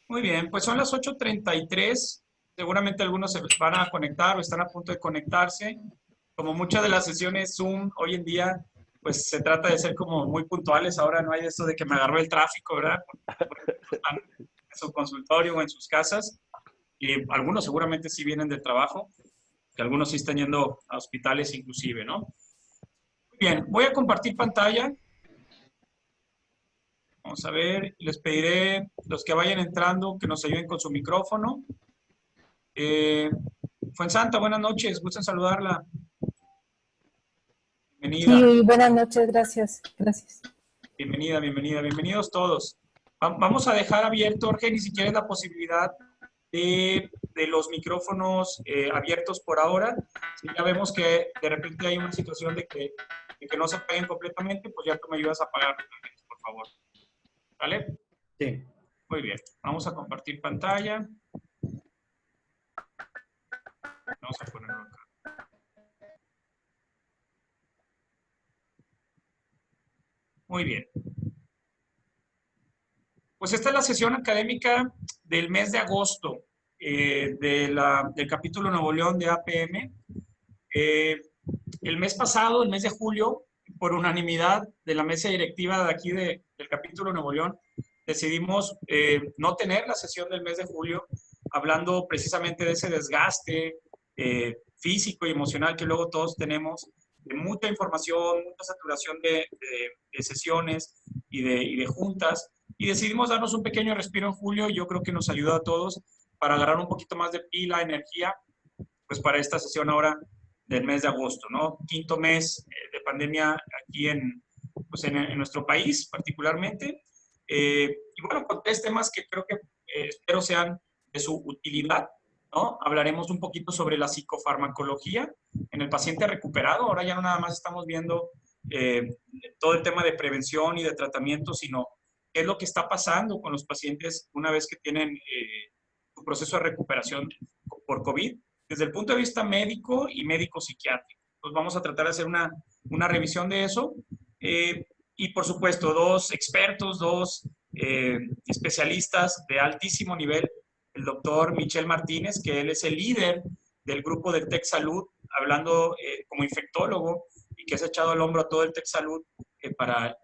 Muy bien, pues son las 8:33. Seguramente algunos se van a conectar o están a punto de conectarse. Como muchas de las sesiones Zoom hoy en día, pues se trata de ser como muy puntuales. Ahora no hay esto de que me agarró el tráfico, ¿verdad? Porque están en su consultorio o en sus casas. Y algunos seguramente sí vienen del trabajo, que algunos sí están yendo a hospitales inclusive, ¿no? Muy bien, voy a compartir pantalla. Vamos a ver, les pediré los que vayan entrando que nos ayuden con su micrófono. Fuensanta, buenas noches, gusto en saludarla. Bienvenida, Sí, buenas noches, gracias, gracias. bienvenidos todos. Vamos a dejar abierto, Jorge, si quieres la posibilidad de los micrófonos abiertos por ahora. Si ya vemos que de repente hay una situación de que no se apaguen completamente, pues ya tú me ayudas a apagarlos, por favor. ¿Vale? Sí. Muy bien, vamos a compartir pantalla. Vamos a ponerlo acá. Muy bien. Pues esta es la sesión académica del mes de agosto del capítulo Nuevo León de APM. El mes pasado, el mes de julio, por unanimidad de la mesa directiva de aquí del capítulo Nuevo León, decidimos no tener la sesión del mes de julio, hablando precisamente de ese desgaste físico y emocional que luego todos tenemos, de mucha información, mucha saturación de sesiones y de juntas, y decidimos darnos un pequeño respiro en julio. Yo creo que nos ayuda a todos para agarrar un poquito más de pila, energía, pues para esta sesión ahora del mes de agosto, ¿no? Quinto mes de pandemia aquí pues en nuestro país particularmente. Y bueno, con tres temas que creo que espero sean de su utilidad, ¿no? Hablaremos un poquito sobre la psicofarmacología en el paciente recuperado. Ahora ya no nada más estamos viendo todo el tema de prevención y de tratamiento, sino qué es lo que está pasando con los pacientes una vez que tienen su proceso de recuperación por COVID, desde el punto de vista médico y médico-psiquiátrico. Pues vamos a tratar de hacer una revisión de eso. Y por supuesto, dos expertos, dos especialistas de altísimo nivel, el doctor Michel Martínez, que él es el líder del grupo del TEC Salud, hablando como infectólogo y que se ha echado al hombro a todo el TEC Salud para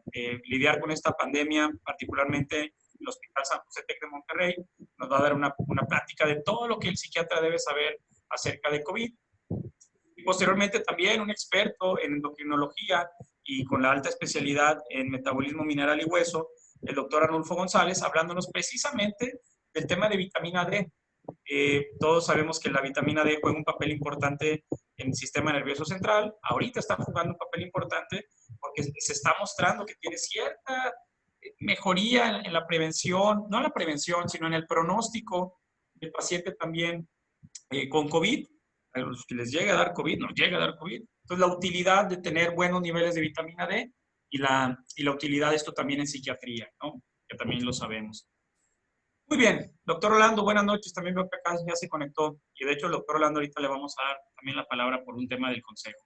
lidiar con esta pandemia, particularmente el Hospital San José TEC de Monterrey. Nos va a dar una plática de todo lo que el psiquiatra debe saber acerca de COVID. Y posteriormente también un experto en endocrinología y con la alta especialidad en metabolismo mineral y hueso, el doctor Arnulfo González, hablándonos precisamente del tema de vitamina D. Todos sabemos que la vitamina D juega un papel importante en el sistema nervioso central. Ahorita está jugando un papel importante porque se está mostrando que tiene cierta mejoría en la prevención, no en la prevención, sino en el pronóstico del paciente también con COVID. A los que les llega a dar COVID, nos llega a dar COVID. Entonces, la utilidad de tener buenos niveles de vitamina D y la utilidad de esto también en psiquiatría, ¿no? Que también lo sabemos. Muy bien, doctor Orlando, buenas noches. También veo que acá ya se conectó. Y de hecho, el doctor Orlando ahorita le vamos a dar también la palabra por un tema del consejo.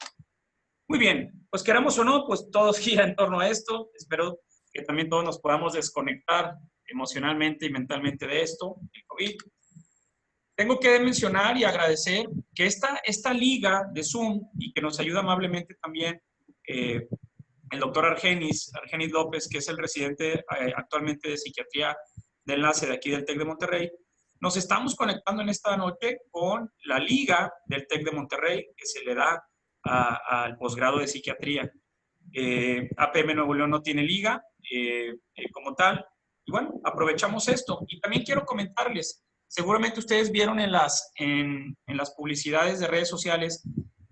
Muy bien, pues queramos o no, pues todo gira en torno a esto. Espero que también todos nos podamos desconectar emocionalmente y mentalmente de esto, el COVID. Tengo que mencionar y agradecer que esta liga de Zoom y que nos ayuda amablemente también el doctor Argenis López, que es el residente actualmente de psiquiatría de enlace de aquí del TEC de Monterrey, nos estamos conectando en esta noche con la liga del TEC de Monterrey que se le da al posgrado de psiquiatría. APM Nuevo León no tiene liga como tal. Y bueno, aprovechamos esto. Y también quiero comentarles, seguramente ustedes vieron en las publicidades de redes sociales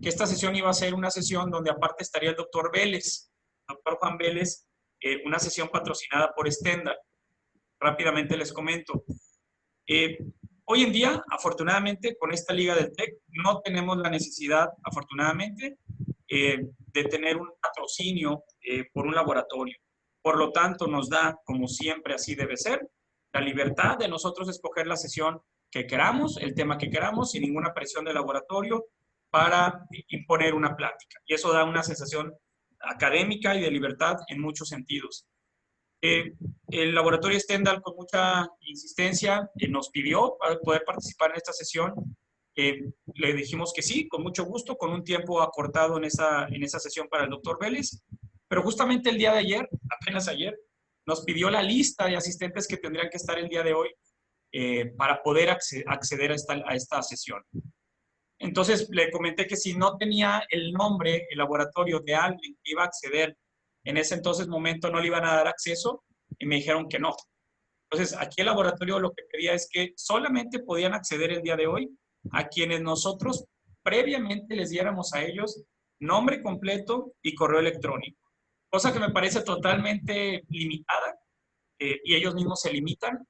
que esta sesión iba a ser una sesión donde aparte estaría el doctor Vélez, doctor Juan Vélez, una sesión patrocinada por Stenda. Rápidamente les comento. Hoy en día, afortunadamente, con esta liga del TEC, no tenemos la necesidad, afortunadamente, de tener un patrocinio por un laboratorio. Por lo tanto, nos da, como siempre así debe ser, la libertad de nosotros escoger la sesión que queramos, el tema que queramos, sin ninguna presión del laboratorio para imponer una plática. Y eso da una sensación académica y de libertad en muchos sentidos. El laboratorio Stendhal, con mucha insistencia, nos pidió para poder participar en esta sesión. Le dijimos que sí, con mucho gusto, con un tiempo acortado en esa sesión para el doctor Vélez, pero justamente el día de ayer, apenas ayer, nos pidió la lista de asistentes que tendrían que estar el día de hoy para poder acceder a esta sesión. Entonces le comenté que si no tenía el nombre, el laboratorio de alguien que iba a acceder en ese entonces momento, no le iban a dar acceso, y me dijeron que no. Entonces aquí el laboratorio lo que pedía es que solamente podían acceder el día de hoy a quienes nosotros previamente les diéramos a ellos nombre completo y correo electrónico, cosa que me parece totalmente limitada, y ellos mismos se limitan,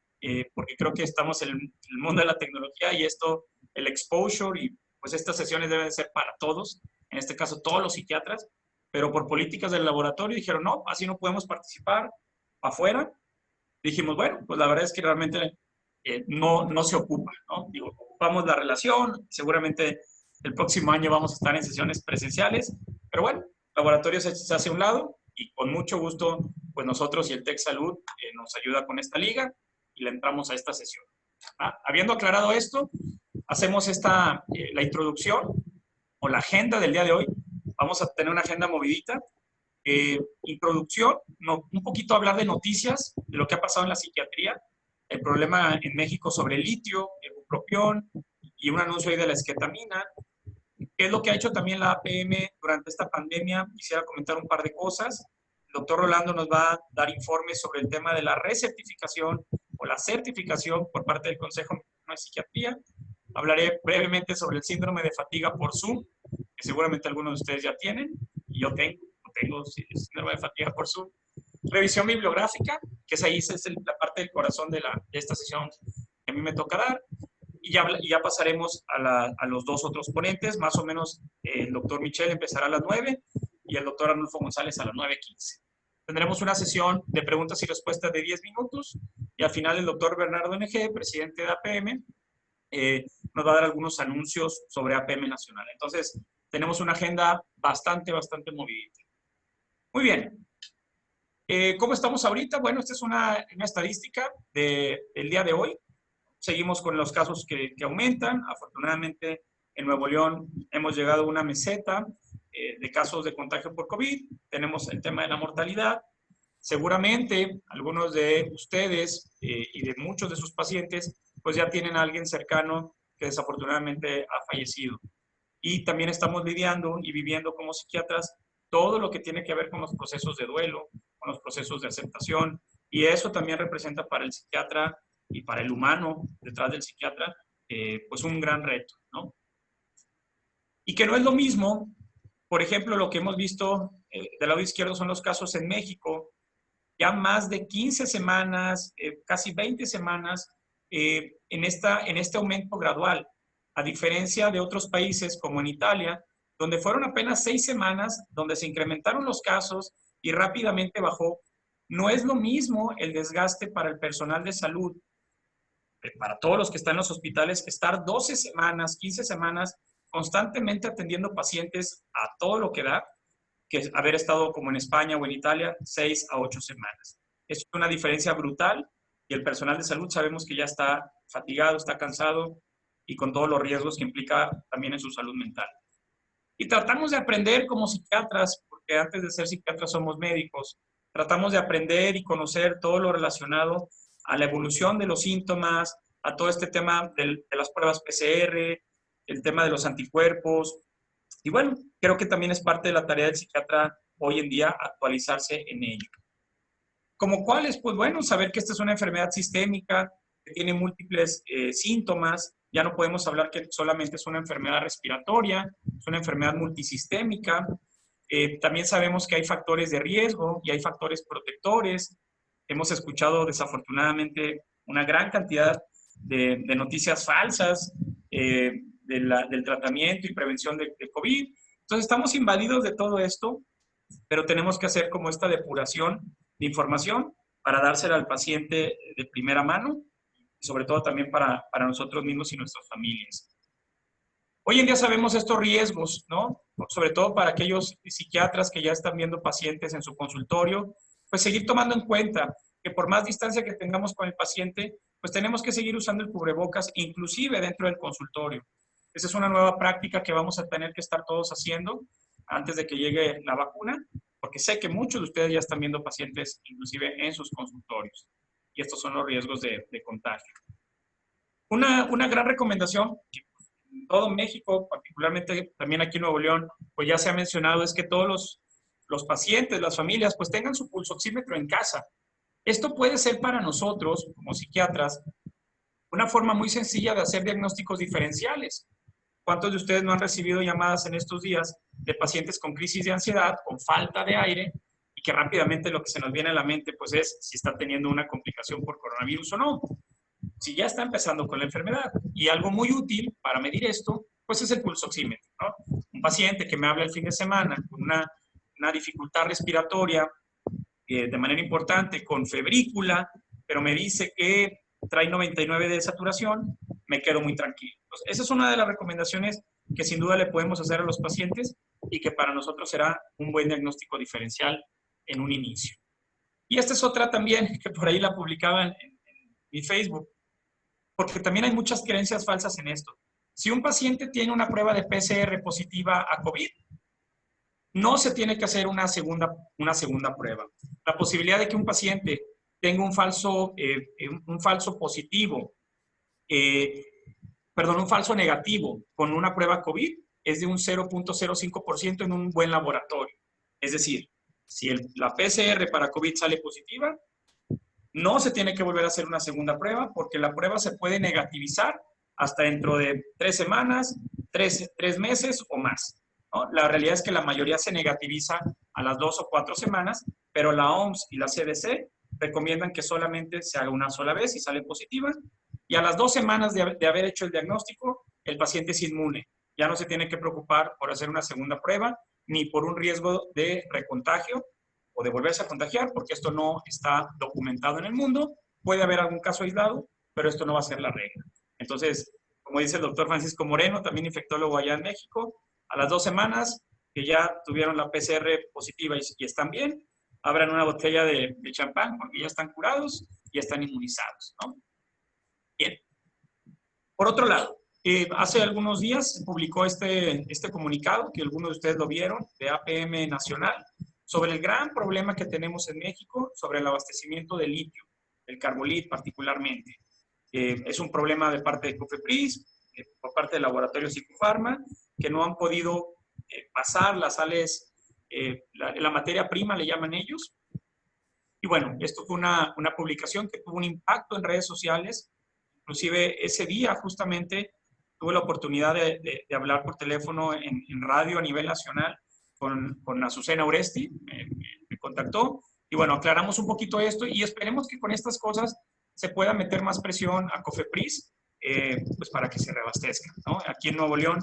porque creo que estamos en el mundo de la tecnología y esto, el exposure, y pues estas sesiones deben ser para todos, en este caso todos los psiquiatras, pero por políticas del laboratorio dijeron, no, así no podemos participar, afuera. Dijimos, bueno, pues la verdad es que realmente no se ocupa, ¿no? Digo, ocupamos la relación, seguramente el próximo año vamos a estar en sesiones presenciales, pero bueno, el laboratorio se hace a un lado y con mucho gusto, pues nosotros y el Tech Salud nos ayuda con esta liga y le entramos a esta sesión. Habiendo aclarado esto, hacemos la introducción o la agenda del día de hoy. Vamos a tener una agenda movidita. Introducción, un poquito hablar de noticias, de lo que ha pasado en la psiquiatría, el problema en México sobre el litio, el bupropión y un anuncio ahí de la esquetamina. ¿Qué es lo que ha hecho también la APM durante esta pandemia? Quisiera comentar un par de cosas. El doctor Rolando nos va a dar informes sobre el tema de la recertificación o la certificación por parte del Consejo Mexicano de Psiquiatría. Hablaré brevemente sobre el síndrome de fatiga por Zoom, que seguramente algunos de ustedes ya tienen, y yo tengo síndrome de fatiga por Zoom. Revisión bibliográfica, que es ahí es la parte del corazón de esta sesión que a mí me toca dar. Y ya pasaremos a los dos otros ponentes. Más o menos el doctor Michel empezará a las 9 y el doctor Arnulfo González a las 9:15. Tendremos una sesión de preguntas y respuestas de 10 minutos y al final el doctor Bernardo NG, presidente de APM, nos va a dar algunos anuncios sobre APM Nacional. Entonces, tenemos una agenda bastante movidita. Muy bien. ¿Cómo estamos ahorita? Bueno, esta es una estadística del día de hoy. Seguimos con los casos que aumentan. Afortunadamente, en Nuevo León hemos llegado a una meseta de casos de contagio por COVID. Tenemos el tema de la mortalidad. Seguramente algunos de ustedes y de muchos de sus pacientes pues ya tienen a alguien cercano que desafortunadamente ha fallecido. Y también estamos lidiando y viviendo como psiquiatras todo lo que tiene que ver con los procesos de duelo, con los procesos de aceptación, y eso también representa para el psiquiatra y para el humano detrás del psiquiatra, pues un gran reto, ¿no? Y que no es lo mismo, por ejemplo, lo que hemos visto del lado izquierdo son los casos en México, ya más de 15 semanas, casi 20 semanas en este aumento gradual, a diferencia de otros países como en Italia, donde fueron apenas 6 semanas, donde se incrementaron los casos y rápidamente bajó. No es lo mismo el desgaste para el personal de salud, para todos los que están en los hospitales, estar 12 semanas, 15 semanas constantemente atendiendo pacientes a todo lo que da, que haber estado como en España o en Italia 6 a 8 semanas. Es una diferencia brutal y el personal de salud sabemos que ya está fatigado, está cansado y con todos los riesgos que implica también en su salud mental. Y tratamos de aprender como psiquiatras, porque antes de ser psiquiatras somos médicos, tratamos de aprender y conocer todo lo relacionado a la evolución de los síntomas, a todo este tema de las pruebas PCR, el tema de los anticuerpos. Y bueno, creo que también es parte de la tarea del psiquiatra hoy en día actualizarse en ello. ¿Como cuáles? Pues bueno, saber que esta es una enfermedad sistémica, que tiene múltiples síntomas. Ya no podemos hablar que solamente es una enfermedad respiratoria, es una enfermedad multisistémica. También sabemos que hay factores de riesgo y hay factores protectores. Hemos escuchado desafortunadamente una gran cantidad de noticias falsas del tratamiento y prevención de COVID. Entonces estamos invadidos de todo esto, pero tenemos que hacer como esta depuración de información para dársela al paciente de primera mano y sobre todo también para nosotros mismos y nuestras familias. Hoy en día sabemos estos riesgos, ¿no? sobre todo para aquellos psiquiatras que ya están viendo pacientes en su consultorio, pues seguir tomando en cuenta que por más distancia que tengamos con el paciente, pues tenemos que seguir usando el cubrebocas, inclusive dentro del consultorio. Esa es una nueva práctica que vamos a tener que estar todos haciendo antes de que llegue la vacuna, porque sé que muchos de ustedes ya están viendo pacientes inclusive en sus consultorios. Y estos son los riesgos de contagio. Una gran recomendación, que en todo México, particularmente también aquí en Nuevo León, pues ya se ha mencionado, es que todos los pacientes, las familias, pues tengan su pulsoxímetro en casa. Esto puede ser para nosotros, como psiquiatras, una forma muy sencilla de hacer diagnósticos diferenciales. ¿Cuántos de ustedes no han recibido llamadas en estos días de pacientes con crisis de ansiedad, con falta de aire, y que rápidamente lo que se nos viene a la mente pues es si está teniendo una complicación por coronavirus o no? Si ya está empezando con la enfermedad. Y algo muy útil para medir esto, pues es el pulsoxímetro, ¿no? Un paciente que me habla el fin de semana con una dificultad respiratoria de manera importante, con febrícula, pero me dice que trae 99 de saturación, me quedo muy tranquilo. Entonces, esa es una de las recomendaciones que sin duda le podemos hacer a los pacientes y que para nosotros será un buen diagnóstico diferencial en un inicio. Y esta es otra también, que por ahí la publicaba en mi Facebook, porque también hay muchas creencias falsas en esto. Si un paciente tiene una prueba de PCR positiva a COVID, no se tiene que hacer una segunda prueba. La posibilidad de que un paciente tenga un falso positivo, un falso negativo con una prueba COVID es de un 0.05% en un buen laboratorio. Es decir, si la PCR para COVID sale positiva, no se tiene que volver a hacer una segunda prueba porque la prueba se puede negativizar hasta dentro de 3 semanas, 3 meses o más, ¿no? La realidad es que la mayoría se negativiza a las 2 o 4 semanas, pero la OMS y la CDC recomiendan que solamente se haga una sola vez y sale positiva. Y a las 2 semanas de haber hecho el diagnóstico, el paciente es inmune. Ya no se tiene que preocupar por hacer una segunda prueba ni por un riesgo de recontagio o de volverse a contagiar, porque esto no está documentado en el mundo. Puede haber algún caso aislado, pero esto no va a ser la regla. Entonces, como dice el doctor Francisco Moreno, también infectólogo allá en México, a las 2 semanas que ya tuvieron la PCR positiva y están bien, abran una botella de champán porque ya están curados y están inmunizados, ¿no? Bien. Por otro lado, hace algunos días se publicó este comunicado, que algunos de ustedes lo vieron, de APM Nacional, sobre el gran problema que tenemos en México sobre el abastecimiento de litio, el carbolit particularmente. Es un problema de parte de COFEPRIS, por parte del laboratorio Psicofarma, que no han podido pasar las sales, la materia prima le llaman ellos. Y bueno, esto fue una publicación que tuvo un impacto en redes sociales. Inclusive ese día justamente tuve la oportunidad de hablar por teléfono en radio a nivel nacional con Azucena Oresti, me contactó, y bueno, aclaramos un poquito esto y esperemos que con estas cosas se pueda meter más presión a COFEPRIS, pues para que se reabastezca, ¿no? Aquí en Nuevo León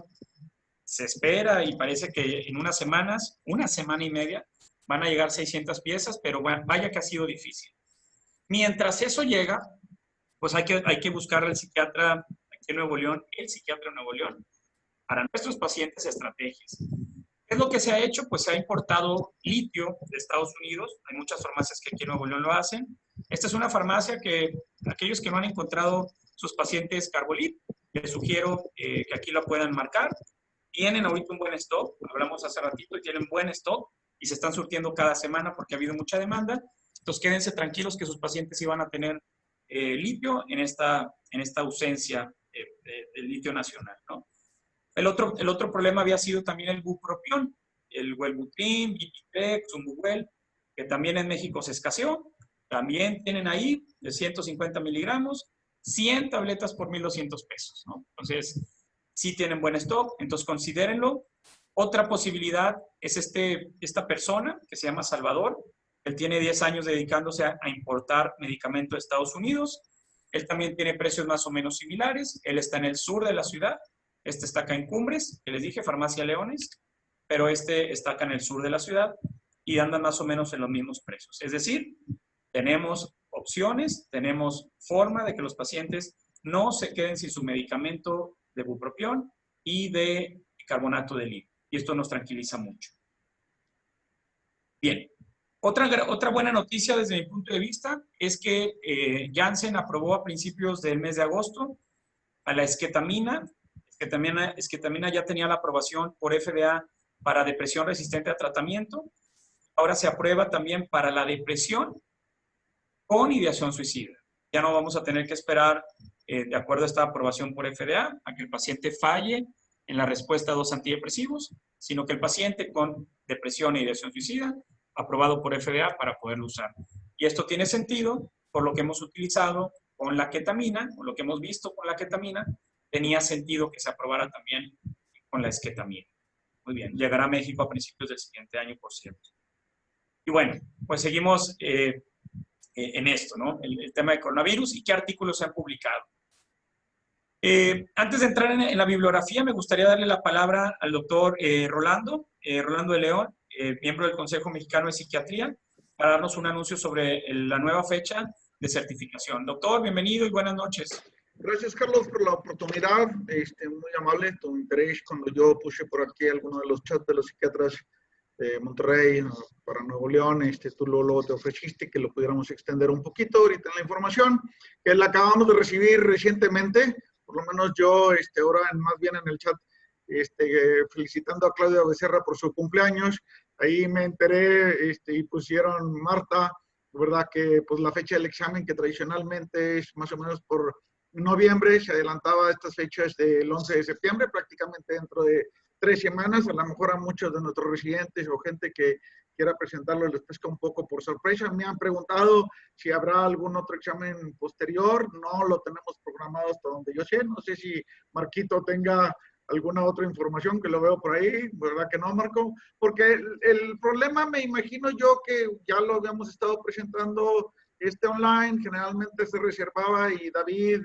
se espera y parece que en unas semanas, una semana y media, van a llegar 600 piezas, pero bueno, vaya que ha sido difícil. Mientras eso llega, pues hay que buscar al psiquiatra aquí en Nuevo León, el psiquiatra en Nuevo León, para nuestros pacientes estrategias. ¿Qué es lo que se ha hecho? Pues se ha importado litio de Estados Unidos. Hay muchas farmacias que aquí en Nuevo León lo hacen. Esta es una farmacia que aquellos que no han encontrado sus pacientes Carbolit, les sugiero que aquí lo puedan marcar. Tienen ahorita un buen stock, hablamos hace ratito, y tienen buen stock y se están surtiendo cada semana porque ha habido mucha demanda. Entonces quédense tranquilos que sus pacientes iban a tener litio en esta ausencia del litio nacional, ¿no? El otro problema había sido también el bupropión, el Wellbutrin, Vipitec, Zumbuwell, que también en México se escaseó. También tienen ahí de 150 miligramos, 100 tabletas por 1,200 pesos, ¿no? Entonces, sí tienen buen stock, entonces considérenlo. Otra posibilidad es esta persona que se llama Salvador. Él tiene 10 años dedicándose a importar medicamento de Estados Unidos. Él también tiene precios más o menos similares. Él está en el sur de la ciudad. Este está acá en Cumbres, que les dije, Farmacia Leones, pero este está acá en el sur de la ciudad y andan más o menos en los mismos precios. Es decir, tenemos opciones, tenemos forma de que los pacientes no se queden sin su medicamento de bupropión y de carbonato de litio. y esto nos tranquiliza mucho. Bien, otra buena noticia desde mi punto de vista es que Janssen aprobó a principios del mes de agosto a la esquetamina. Esquetamina ya tenía la aprobación por FDA para depresión resistente a tratamiento. Ahora se aprueba también para la depresión con ideación suicida. Ya no vamos a tener que esperar, de acuerdo a esta aprobación por FDA, a que el paciente falle en la respuesta a 2 antidepresivos, sino que el paciente con depresión e ideación suicida, aprobado por FDA para poderlo usar. Y esto tiene sentido por lo que hemos utilizado con la ketamina, o lo que hemos visto con la ketamina, tenía sentido que se aprobara también con la esquetamina. Muy bien, llegará a México a principios del siguiente año, por cierto. Y bueno, pues seguimos en esto, ¿no? El tema de coronavirus y qué artículos se han publicado. Antes de entrar en la bibliografía, me gustaría darle la palabra al doctor Rolando de León, miembro del Consejo Mexicano de Psiquiatría, para darnos un anuncio sobre la nueva fecha de certificación. Doctor, bienvenido y buenas noches. Gracias, Carlos, por la oportunidad. Muy amable tu interés cuando yo puse por aquí alguno de los chats de los psiquiatras de Monterrey para Nuevo León. Tú luego te ofreciste que lo pudiéramos extender un poquito ahorita en la información, que la acabamos de recibir recientemente. Por lo menos yo, ahora más bien en el chat, felicitando a Claudia Becerra por su cumpleaños. Ahí me enteré y pusieron Marta, ¿verdad? Que pues la fecha del examen, que tradicionalmente es más o menos por noviembre, se adelantaba a estas fechas del 11 de septiembre, prácticamente dentro de 3 semanas. A lo mejor a muchos de nuestros residentes o gente que quiera presentarlo les pesca un poco por sorpresa. Me han preguntado si habrá algún otro examen posterior. No lo tenemos programado hasta donde yo sé. No sé si Marquito tenga alguna otra información, que lo veo por ahí, ¿verdad que no, Marco? Porque el problema, me imagino yo, que ya lo habíamos estado presentando online, generalmente se reservaba, y David,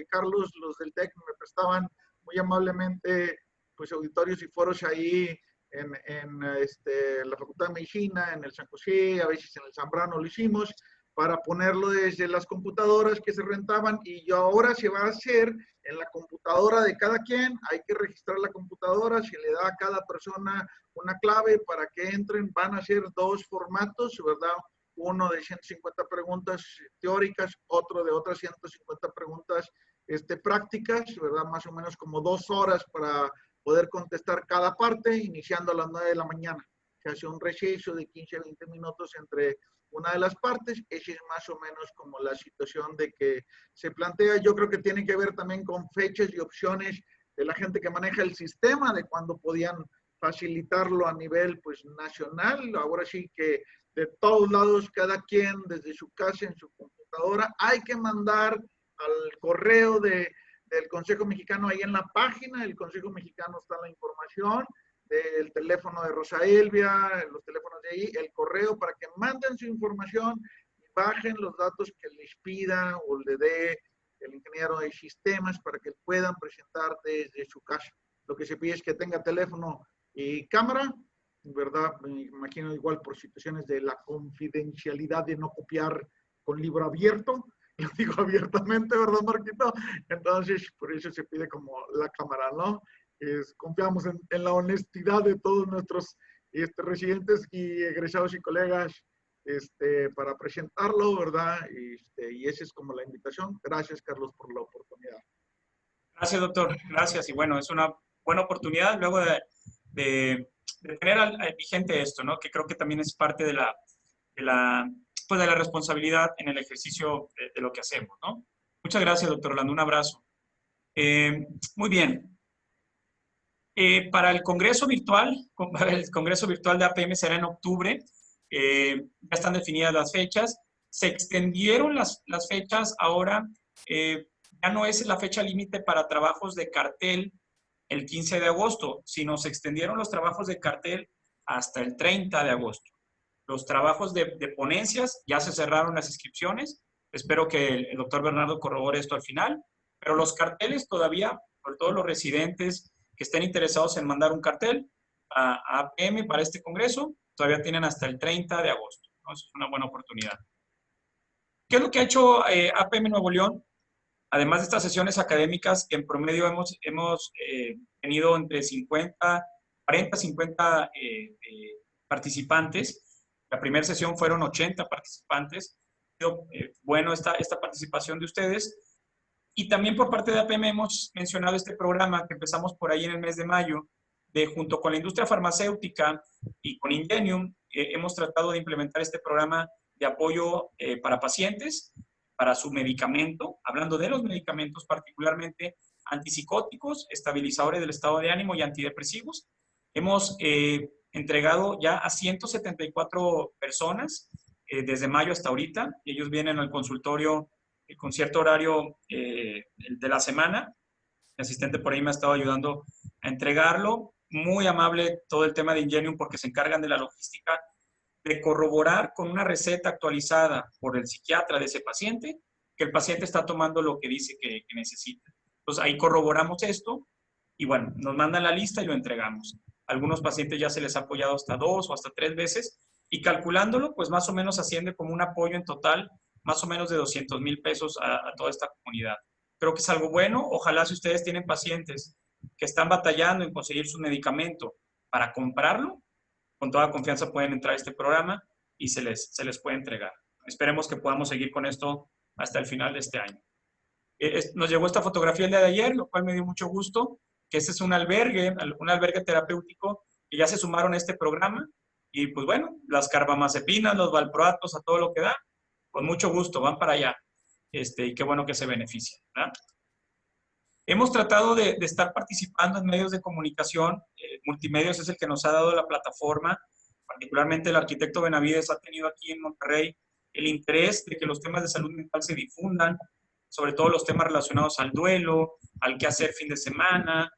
Carlos, los del TEC me prestaban muy amablemente pues auditorios y foros ahí en la Facultad de Medicina, en el San José, a veces en el Zambrano lo hicimos, para ponerlo desde las computadoras que se rentaban, y ahora se va a hacer en la computadora de cada quien. Hay que registrar la computadora, se le da a cada persona una clave para que entren. Van a ser 2 formatos, ¿verdad? Uno de 150 preguntas teóricas, otro de otras 150 preguntas prácticas, ¿verdad? Más o menos como 2 horas para poder contestar cada parte, iniciando a las 9 de la mañana. Se hace un receso de 15 a 20 minutos entre una de las partes. Esa es más o menos como la situación de que se plantea. Yo creo que tiene que ver también con fechas y opciones de la gente que maneja el sistema, de cuándo podían facilitarlo a nivel pues nacional. Ahora sí que de todos lados, cada quien desde su casa, en su computadora, hay que mandar al correo del Consejo Mexicano. Ahí en la página del Consejo Mexicano está la información del teléfono de Rosa Elvia, los teléfonos de ahí, el correo, para que manden su información y bajen los datos que les pida o le dé el ingeniero de sistemas para que puedan presentar desde su casa. Lo que se pide es que tenga teléfono y cámara, ¿verdad? Me imagino igual por situaciones de la confidencialidad, de no copiar con libro abierto, lo digo abiertamente, ¿verdad, Marquito? Entonces, por eso se pide como la cámara, ¿no? Confiamos en la honestidad de todos nuestros residentes y egresados y colegas para presentarlo, ¿verdad? Y esa es como la invitación. Gracias, Carlos, por la oportunidad. Gracias, doctor. Gracias. Y bueno, es una buena oportunidad luego de tener vigente esto, ¿no? Que creo que también es parte de la responsabilidad en el ejercicio de lo que hacemos, ¿no? Muchas gracias, doctor Orlando. Un abrazo. Muy bien. Para el Congreso Virtual de APM será en octubre. Ya están definidas las fechas. Se extendieron las fechas ahora. Ya no es la fecha límite para trabajos de cartel el 15 de agosto, sino se extendieron los trabajos de cartel hasta el 30 de agosto. Los trabajos de ponencias, ya se cerraron las inscripciones. Espero que el doctor Bernardo corrobore esto al final. Pero los carteles todavía, por todos los residentes que estén interesados en mandar un cartel a APM para este congreso, todavía tienen hasta el 30 de agosto, ¿no? Eso es una buena oportunidad. ¿Qué es lo que ha hecho APM Nuevo León? Además de estas sesiones académicas, que en promedio hemos tenido entre 50 40, 50 participantes. La primera sesión fueron 80 participantes. Bueno, esta participación de ustedes. Y también por parte de APM hemos mencionado este programa que empezamos por ahí en el mes de mayo, junto con la industria farmacéutica y con Ingenium, hemos tratado de implementar este programa de apoyo para pacientes, para su medicamento, hablando de los medicamentos, particularmente antipsicóticos, estabilizadores del estado de ánimo y antidepresivos. Hemos entregado ya a 174 personas desde mayo hasta ahorita. Ellos vienen al consultorio con cierto horario de la semana. El asistente por ahí me ha estado ayudando a entregarlo. Muy amable todo el tema de Ingenium porque se encargan de la logística de corroborar con una receta actualizada por el psiquiatra de ese paciente que el paciente está tomando lo que dice que necesita. Entonces ahí corroboramos esto y bueno, nos mandan la lista y lo entregamos. Algunos pacientes ya se les ha apoyado hasta 2 o hasta 3 veces y calculándolo, pues más o menos asciende como un apoyo en total más o menos de 200,000 pesos a toda esta comunidad. Creo que es algo bueno. Ojalá si ustedes tienen pacientes que están batallando en conseguir su medicamento para comprarlo, con toda confianza pueden entrar a este programa y se les puede entregar. Esperemos que podamos seguir con esto hasta el final de este año. Nos llegó esta fotografía el día de ayer, lo cual me dio mucho gusto, que este es un albergue terapéutico que ya se sumaron a este programa y pues bueno, las carbamazepinas, los valproatos, a todo lo que da, con mucho gusto, van para allá. Y qué bueno que se beneficien, ¿verdad? Hemos tratado de estar participando en medios de comunicación. Multimedios es el que nos ha dado la plataforma. Particularmente el arquitecto Benavides ha tenido aquí en Monterrey el interés de que los temas de salud mental se difundan, sobre todo los temas relacionados al duelo, al qué hacer fin de semana,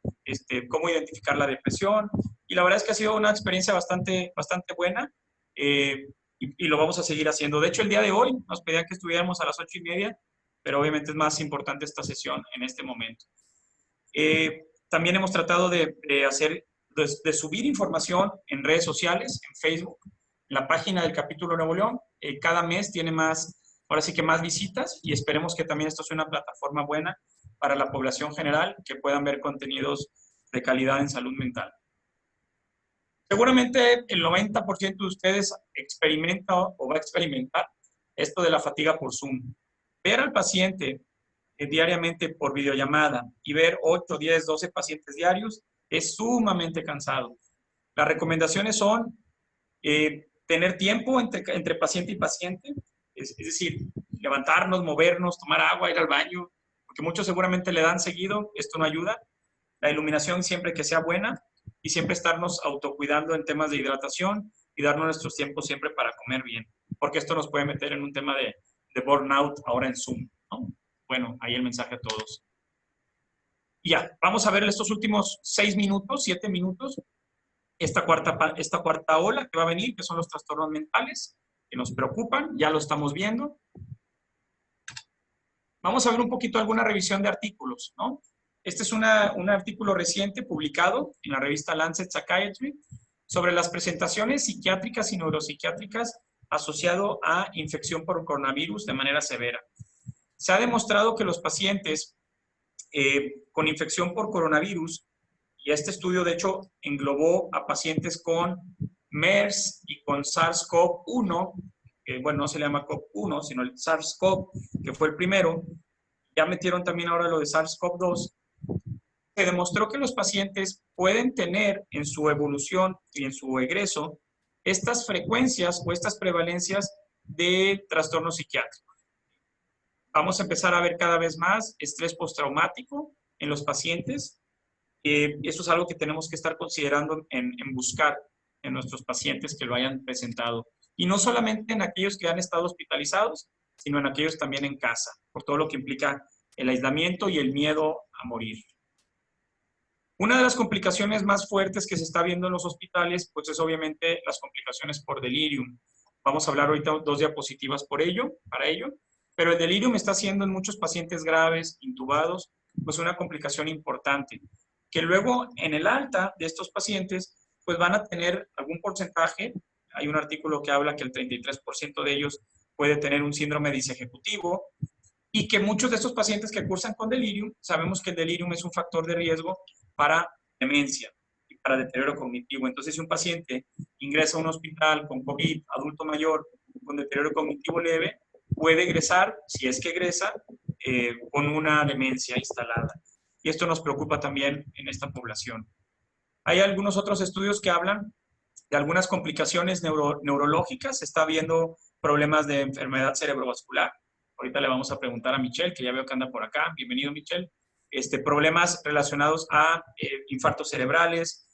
cómo identificar la depresión. Y la verdad es que ha sido una experiencia bastante buena. Y lo vamos a seguir haciendo. De hecho, el día de hoy nos pedían que estuviéramos a las 8:30, pero obviamente es más importante esta sesión en este momento. También hemos tratado de subir información en redes sociales, en Facebook, en la página del capítulo Nuevo León. Cada mes tiene ahora sí que más visitas y esperemos que también esto sea una plataforma buena para la población general, que puedan ver contenidos de calidad en salud mental. Seguramente el 90% de ustedes experimenta o va a experimentar esto de la fatiga por Zoom. Ver al paciente diariamente por videollamada y ver 8, 10, 12 pacientes diarios es sumamente cansado. Las recomendaciones son tener tiempo entre paciente y paciente, es decir, levantarnos, movernos, tomar agua, ir al baño, porque muchos seguramente le dan seguido, esto no ayuda. La iluminación siempre que sea buena y siempre estarnos autocuidando en temas de hidratación y darnos nuestros tiempos siempre para comer bien, porque esto nos puede meter en un tema de burnout ahora en Zoom, ¿no? Bueno, ahí el mensaje a todos. Y ya, vamos a ver estos últimos 6 minutos, 7 minutos, esta cuarta ola que va a venir, que son los trastornos mentales, que nos preocupan, ya lo estamos viendo. Vamos a ver un poquito alguna revisión de artículos, ¿no? Este es un artículo reciente publicado en la revista Lancet Psychiatry sobre las presentaciones psiquiátricas y neuropsiquiátricas asociado a infección por coronavirus de manera severa. Se ha demostrado que los pacientes con infección por coronavirus, y este estudio de hecho englobó a pacientes con MERS y con SARS-CoV-1, que bueno, no se le llama CoV-1, sino el SARS-CoV, que fue el primero, ya metieron también ahora lo de SARS-CoV-2, se demostró que los pacientes pueden tener en su evolución y en su egreso estas frecuencias o estas prevalencias de trastornos psiquiátricos. Vamos a empezar a ver cada vez más estrés postraumático en los pacientes. Eso es algo que tenemos que estar considerando en buscar en nuestros pacientes que lo hayan presentado. Y no solamente en aquellos que han estado hospitalizados, sino en aquellos también en casa, por todo lo que implica el aislamiento y el miedo a morir. Una de las complicaciones más fuertes que se está viendo en los hospitales, pues es obviamente las complicaciones por delirium. Vamos a hablar ahorita 2 diapositivas para ello, pero el delirium está siendo en muchos pacientes graves, intubados, pues una complicación importante, que luego en el alta de estos pacientes, pues van a tener algún porcentaje. Hay un artículo que habla que el 33% de ellos puede tener un síndrome disejecutivo, y que muchos de estos pacientes que cursan con delirium, sabemos que el delirium es un factor de riesgo para demencia. Y para deterioro cognitivo. Entonces, si un paciente ingresa a un hospital con COVID, adulto mayor, con deterioro cognitivo leve, puede egresar, si es que egresa, con una demencia instalada. Y esto nos preocupa también en esta población. Hay algunos otros estudios que hablan de algunas complicaciones neurológicas. Se está viendo problemas de enfermedad cerebrovascular. Ahorita le vamos a preguntar a Michelle, que ya veo que anda por acá. Bienvenido, Michelle. Problemas relacionados a infartos cerebrales,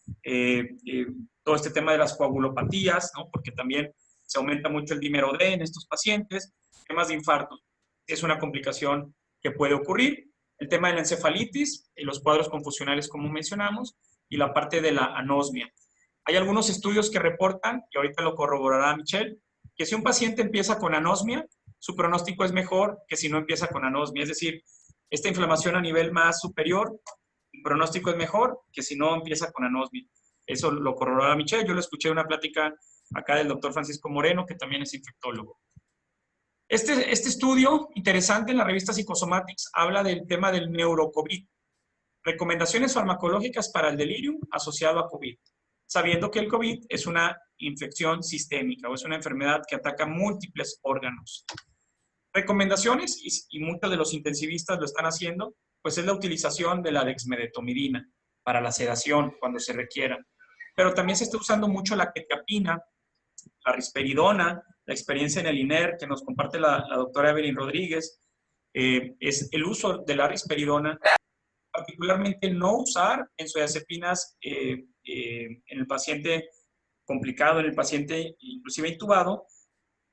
todo este tema de las coagulopatías, ¿no? Porque también se aumenta mucho el dímero D en estos pacientes. Temas de infartos. Es una complicación que puede ocurrir. El tema de la encefalitis y los cuadros confusionales, como mencionamos, y la parte de la anosmia. Hay algunos estudios que reportan, y ahorita lo corroborará Michelle, que si un paciente empieza con anosmia, su pronóstico es mejor que si no empieza con anosmia. Es decir, esta inflamación a nivel más superior, el pronóstico es mejor que si no empieza con anosmia. Eso lo corroborará Michelle. Yo le escuché una plática acá del doctor Francisco Moreno, que también es infectólogo. Este estudio interesante en la revista Psychosomatics habla del tema del neurocovid. Recomendaciones farmacológicas para el delirium asociado a COVID, sabiendo que el COVID es una infección sistémica o es una enfermedad que ataca múltiples órganos. Recomendaciones, y muchos de los intensivistas lo están haciendo, pues es la utilización de la dexmedetomidina para la sedación cuando se requiera. Pero también se está usando mucho la quetiapina, la risperidona, la experiencia en el INER que nos comparte la doctora Evelyn Rodríguez, es el uso de la risperidona, particularmente no usar benzodiazepinas en el paciente complicado, en el paciente inclusive intubado,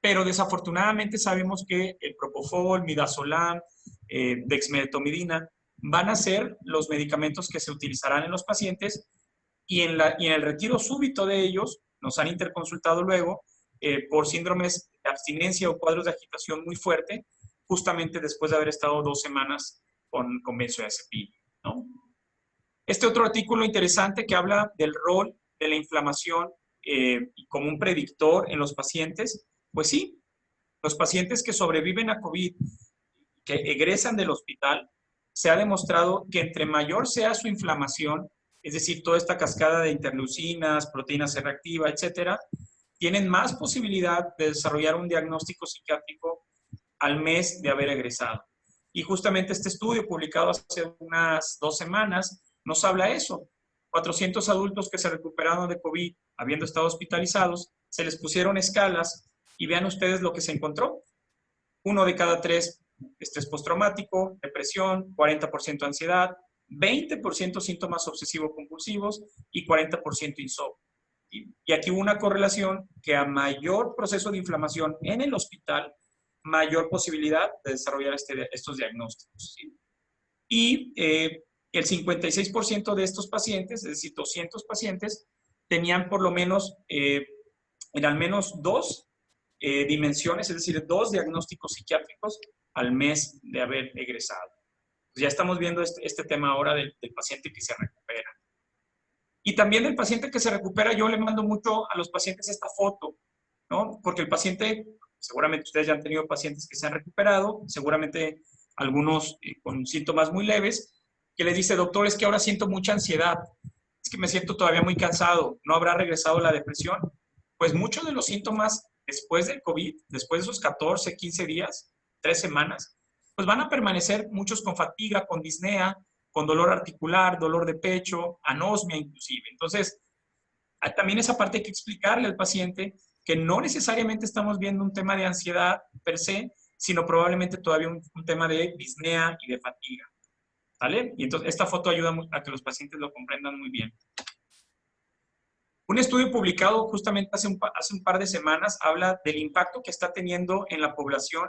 pero desafortunadamente sabemos que el propofol, midazolam, dexmedetomidina van a ser los medicamentos que se utilizarán en los pacientes y en el retiro súbito de ellos, nos han interconsultado luego por síndromes de abstinencia o cuadros de agitación muy fuerte, justamente después de haber estado 2 semanas con benzodiazepina, ¿no? Este otro artículo interesante que habla del rol de la inflamación como un predictor en los pacientes, pues sí, los pacientes que sobreviven a COVID, que egresan del hospital, se ha demostrado que entre mayor sea su inflamación, es decir, toda esta cascada de interleucinas, proteína C reactiva, etcétera, tienen más posibilidad de desarrollar un diagnóstico psiquiátrico al mes de haber egresado. Y justamente este estudio publicado hace unas 2 semanas nos habla eso. 400 adultos que se recuperaron de COVID habiendo estado hospitalizados, se les pusieron escalas y vean ustedes lo que se encontró. 1 de cada 3 estrés postraumático, depresión, 40% ansiedad, 20% síntomas obsesivo-compulsivos y 40% insomnio. Y aquí hubo una correlación que a mayor proceso de inflamación en el hospital, mayor posibilidad de desarrollar estos diagnósticos, ¿sí? Y el 56% de estos pacientes, es decir, 200 pacientes, tenían por lo menos, en al menos 2 dimensiones, es decir, 2 diagnósticos psiquiátricos al mes de haber egresado. Pues ya estamos viendo este tema ahora del paciente que se recupera. Y también del paciente que se recupera, yo le mando mucho a los pacientes esta foto, ¿no? Porque el paciente, seguramente ustedes ya han tenido pacientes que se han recuperado, seguramente algunos con síntomas muy leves, que les dice, doctor, es que ahora siento mucha ansiedad, es que me siento todavía muy cansado, ¿no habrá regresado la depresión? Pues muchos de los síntomas después del COVID, después de esos 14, 15 días, 3 semanas, pues van a permanecer muchos con fatiga, con disnea, con dolor articular, dolor de pecho, anosmia inclusive. Entonces, también esa parte hay que explicarle al paciente que no necesariamente estamos viendo un tema de ansiedad per se, sino probablemente todavía un tema de disnea y de fatiga. ¿Vale? Y entonces esta foto ayuda a que los pacientes lo comprendan muy bien. Un estudio publicado justamente hace un par de semanas habla del impacto que está teniendo en la población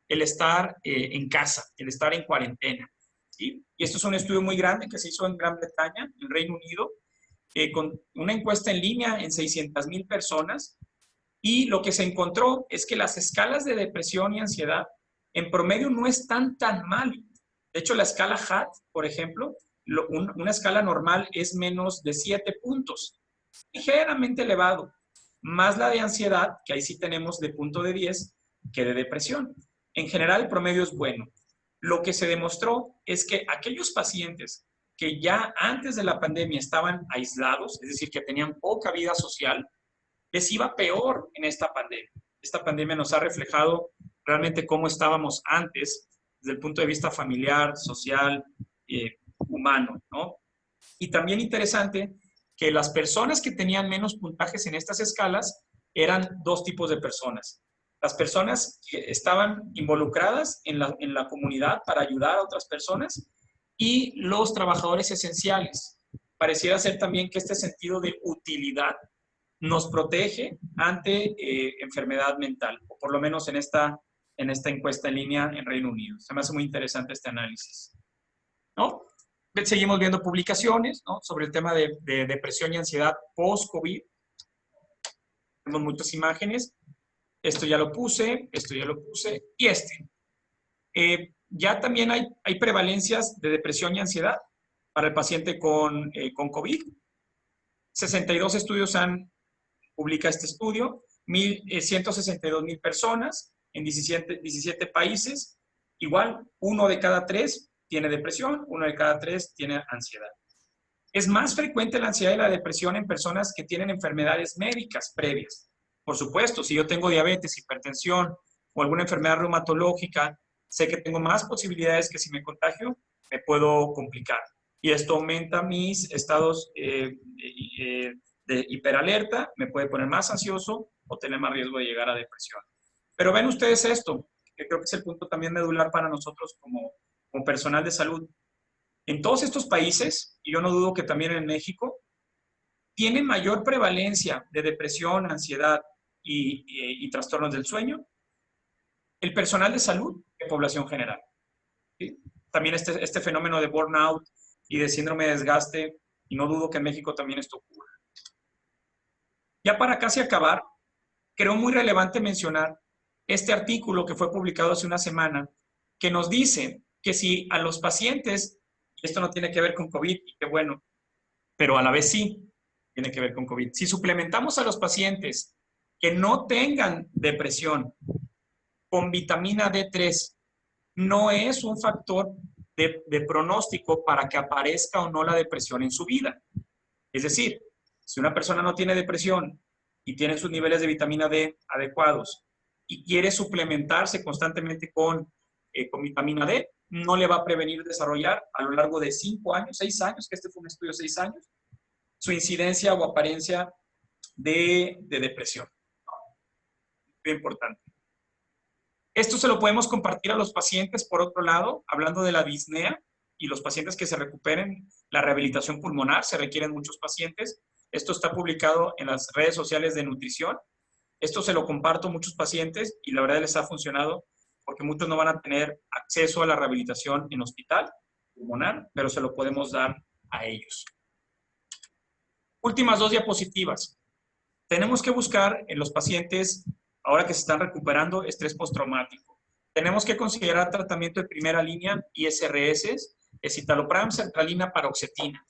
el estar en casa, el estar en cuarentena, ¿sí? Y esto es un estudio muy grande que se hizo en Gran Bretaña, en Reino Unido, con una encuesta en línea en 600,000 personas, y lo que se encontró es que las escalas de depresión y ansiedad en promedio no están tan mal. De hecho, la escala HAT, por ejemplo, una escala normal es menos de 7 puntos, ligeramente elevado, más la de ansiedad, que ahí sí tenemos de punto de 10, que de depresión. En general, el promedio es bueno. Lo que se demostró es que aquellos pacientes que ya antes de la pandemia estaban aislados, es decir, que tenían poca vida social, les iba peor en esta pandemia. Esta pandemia nos ha reflejado realmente cómo estábamos antes, desde el punto de vista familiar, social, humano, ¿no? Y también interesante que las personas que tenían menos puntajes en estas escalas eran dos tipos de personas. Las personas que estaban involucradas en la comunidad para ayudar a otras personas y los trabajadores esenciales. Pareciera ser también que este sentido de utilidad nos protege ante enfermedad mental, o por lo menos en esta encuesta en línea en Reino Unido. Se me hace muy interesante este análisis, ¿no? Seguimos viendo publicaciones, ¿no?, sobre el tema de depresión y ansiedad post-COVID. Tenemos muchas imágenes. Esto ya lo puse, y ya también hay prevalencias de depresión y ansiedad para el paciente con COVID. 62 estudios publica este estudio, 162,000 personas en 17 países. Igual, 1 de cada 3 tiene depresión, 1 de cada 3 tiene ansiedad. Es más frecuente la ansiedad y la depresión en personas que tienen enfermedades médicas previas. Por supuesto, si yo tengo diabetes, hipertensión o alguna enfermedad reumatológica, sé que tengo más posibilidades que si me contagio, me puedo complicar. Y esto aumenta mis estados de hiperalerta, me puede poner más ansioso o tener más riesgo de llegar a depresión. Pero ven ustedes esto, que creo que es el punto también medular para nosotros como personal de salud. En todos estos países, y yo no dudo que también en México, tienen mayor prevalencia de depresión, ansiedad y trastornos del sueño el personal de salud que población general. ¿Sí? También este fenómeno de burnout y de síndrome de desgaste, y no dudo que en México también esto ocurra. Ya para casi acabar, creo muy relevante mencionar este artículo que fue publicado hace una semana, que nos dice que si a los pacientes, y esto no tiene que ver con COVID, y qué bueno, pero a la vez sí tiene que ver con COVID, si suplementamos a los pacientes que no tengan depresión con vitamina D3, no es un factor de pronóstico para que aparezca o no la depresión en su vida. Es decir, si una persona no tiene depresión y tiene sus niveles de vitamina D adecuados y quiere suplementarse constantemente con vitamina D, no le va a prevenir desarrollar a lo largo de 5 años, 6 años, que este fue un estudio de 6 años, su incidencia o apariencia de depresión. Muy importante. Esto se lo podemos compartir a los pacientes, por otro lado, hablando de la disnea y los pacientes que se recuperen, la rehabilitación pulmonar, se requieren muchos pacientes. Esto está publicado en las redes sociales de nutrición. Esto se lo comparto a muchos pacientes y la verdad les ha funcionado porque muchos no van a tener acceso a la rehabilitación en hospital pulmonar, pero se lo podemos dar a ellos. Últimas 2 diapositivas. Tenemos que buscar en los pacientes, ahora que se están recuperando, estrés postraumático. Tenemos que considerar tratamiento de primera línea, ISRS, escitalopram, sertralina, paroxetina.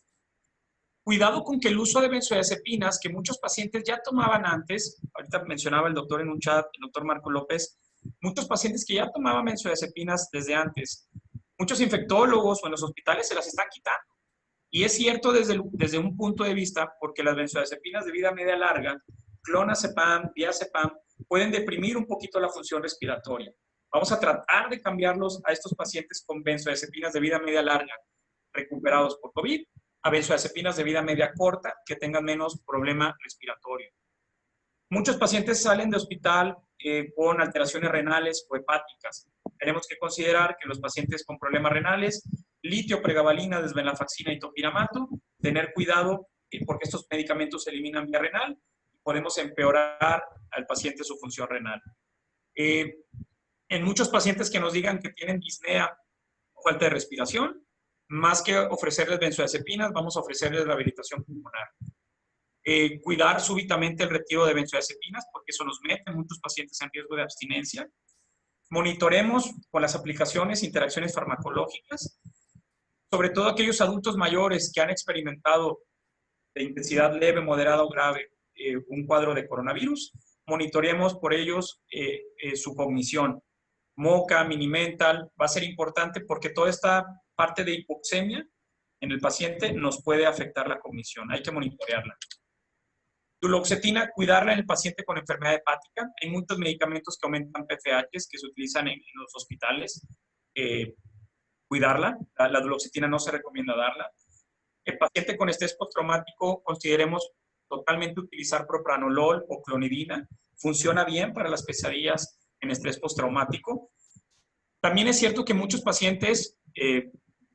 Cuidado con que el uso de benzodiazepinas, que muchos pacientes ya tomaban antes, ahorita mencionaba el doctor en un chat, el doctor Marco López, muchos pacientes que ya tomaban benzodiazepinas desde antes, muchos infectólogos o en los hospitales se las están quitando. Y es cierto desde un punto de vista, porque las benzodiazepinas de vida media larga, clonazepam, diazepam, pueden deprimir un poquito la función respiratoria. Vamos a tratar de cambiarlos a estos pacientes con benzodiazepinas de vida media larga recuperados por COVID, a benzodiazepinas de vida media corta que tengan menos problema respiratorio. Muchos pacientes salen de hospital con alteraciones renales o hepáticas. Tenemos que considerar que los pacientes con problemas renales, litio, pregabalina, desvenlafaxina y topiramato, tener cuidado porque estos medicamentos eliminan vía renal y podemos empeorar al paciente su función renal. En muchos pacientes que nos digan que tienen disnea o falta de respiración, más que ofrecerles benzodiazepinas, vamos a ofrecerles rehabilitación pulmonar. Cuidar súbitamente el retiro de benzodiazepinas, porque eso nos mete a muchos pacientes en riesgo de abstinencia. Monitoremos con las aplicaciones interacciones farmacológicas, sobre todo aquellos adultos mayores que han experimentado de intensidad leve, moderada o grave un cuadro de coronavirus. Monitoremos por ellos su cognición. MoCA, Minimental, va a ser importante porque toda esta parte de hipoxemia en el paciente nos puede afectar la cognición. Hay que monitorearla. Duloxetina, cuidarla en el paciente con enfermedad hepática. Hay muchos medicamentos que aumentan PFHs que se utilizan en los hospitales. Cuidarla. La duloxetina no se recomienda darla. El paciente con estrés postraumático, consideremos totalmente utilizar propranolol o clonidina. Funciona bien para las pesadillas en estrés postraumático. También es cierto que muchos pacientes,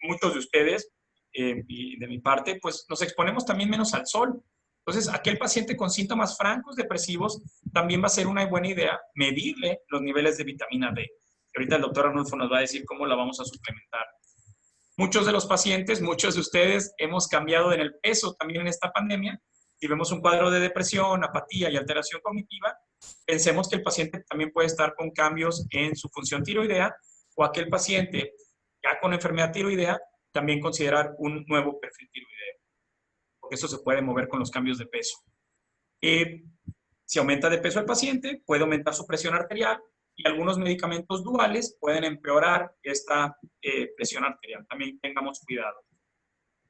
muchos de ustedes y de mi parte, pues nos exponemos también menos al sol. Entonces, aquel paciente con síntomas francos depresivos, también va a ser una buena idea medirle los niveles de vitamina D. Ahorita el doctor Arnulfo nos va a decir cómo la vamos a suplementar. Muchos de los pacientes, muchos de ustedes, hemos cambiado en el peso también en esta pandemia. Si vemos un cuadro de depresión, apatía y alteración cognitiva, pensemos que el paciente también puede estar con cambios en su función tiroidea, o aquel paciente ya con enfermedad tiroidea, también considerar un nuevo perfil tiroideo, porque eso se puede mover con los cambios de peso. Si aumenta de peso el paciente, puede aumentar su presión arterial, y algunos medicamentos duales pueden empeorar esta presión arterial. También tengamos cuidado.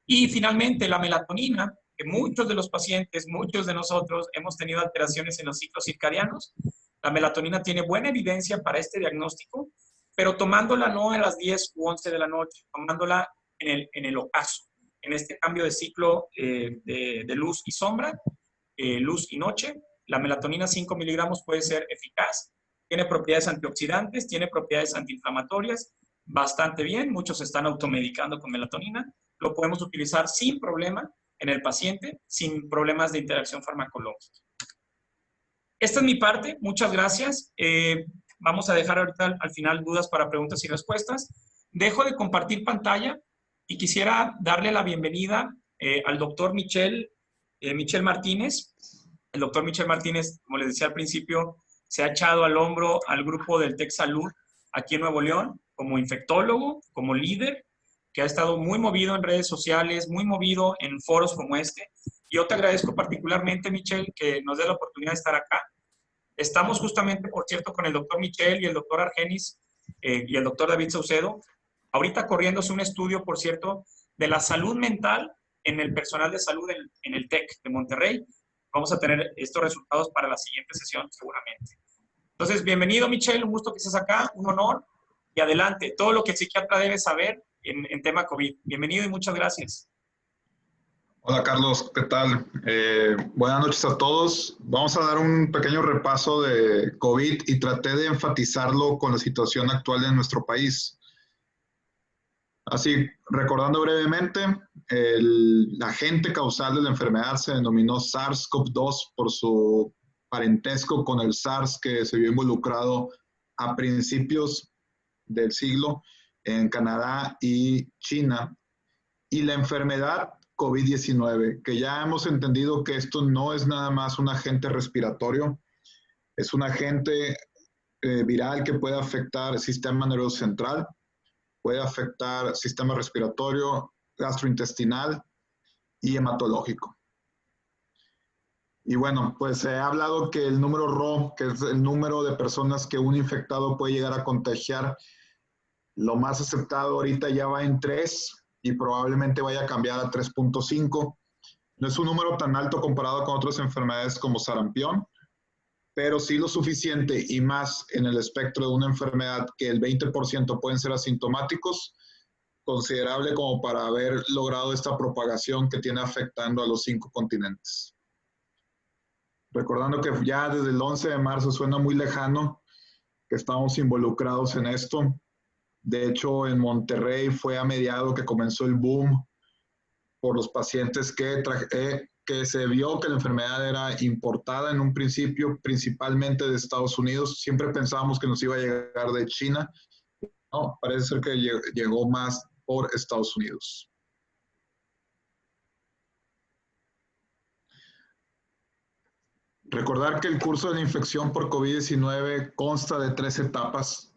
Y finalmente, la melatonina, que muchos de los pacientes, muchos de nosotros hemos tenido alteraciones en los ciclos circadianos. La melatonina tiene buena evidencia para este diagnóstico, pero tomándola no a las 10 u 11 de la noche, tomándola en el ocaso, en este cambio de ciclo de luz y sombra, luz y noche. La melatonina 5 miligramos puede ser eficaz, tiene propiedades antioxidantes, tiene propiedades antiinflamatorias, bastante bien. Muchos se están automedicando con melatonina. Lo podemos utilizar sin problema en el paciente, sin problemas de interacción farmacológica. Esta es mi parte. Muchas gracias. Vamos a dejar ahorita al final dudas para preguntas y respuestas. Dejo de compartir pantalla y quisiera darle la bienvenida al doctor Michel Martínez. El doctor Michel Martínez, como les decía al principio, se ha echado al hombro al grupo del TEC Salud aquí en Nuevo León como infectólogo, como líder, que ha estado muy movido en redes sociales, muy movido en foros como este. Yo te agradezco particularmente, Michel, que nos dé la oportunidad de estar acá. Estamos justamente, por cierto, con el doctor Michel y el doctor Argenis y el doctor David Saucedo, ahorita corriéndose un estudio, por cierto, de la salud mental en el personal de salud en el TEC de Monterrey. Vamos a tener estos resultados para la siguiente sesión, seguramente. Entonces, bienvenido, Michel, un gusto que estés acá, un honor, y adelante, todo lo que el psiquiatra debe saber en tema COVID. Bienvenido y muchas gracias. Hola, Carlos, ¿qué tal? Buenas noches a todos. Vamos a dar un pequeño repaso de COVID y traté de enfatizarlo con la situación actual de nuestro país. Así, recordando brevemente, el agente causal de la enfermedad se denominó SARS-CoV-2 por su parentesco con el SARS que se vio involucrado a principios del siglo en Canadá y China. Y la enfermedad COVID-19, que ya hemos entendido que esto no es nada más un agente respiratorio, es un agente viral que puede afectar el sistema nervioso central, puede afectar sistema respiratorio, gastrointestinal y hematológico. Y bueno, pues se ha hablado que el número RO, que es el número de personas que un infectado puede llegar a contagiar, lo más aceptado ahorita ya va en 3 y probablemente vaya a cambiar a 3.5. No es un número tan alto comparado con otras enfermedades como sarampión, pero sí lo suficiente y más en el espectro de una enfermedad que el 20% pueden ser asintomáticos, considerable como para haber logrado esta propagación que tiene afectando a los 5 continentes. Recordando que ya desde el 11 de marzo suena muy lejano que estamos involucrados en esto. De hecho, en Monterrey fue a mediados que comenzó el boom por los pacientes que se vio que la enfermedad era importada en un principio, principalmente de Estados Unidos. Siempre pensábamos que nos iba a llegar de China. No, parece ser que llegó más por Estados Unidos. Recordar que el curso de la infección por COVID-19 consta de 3 etapas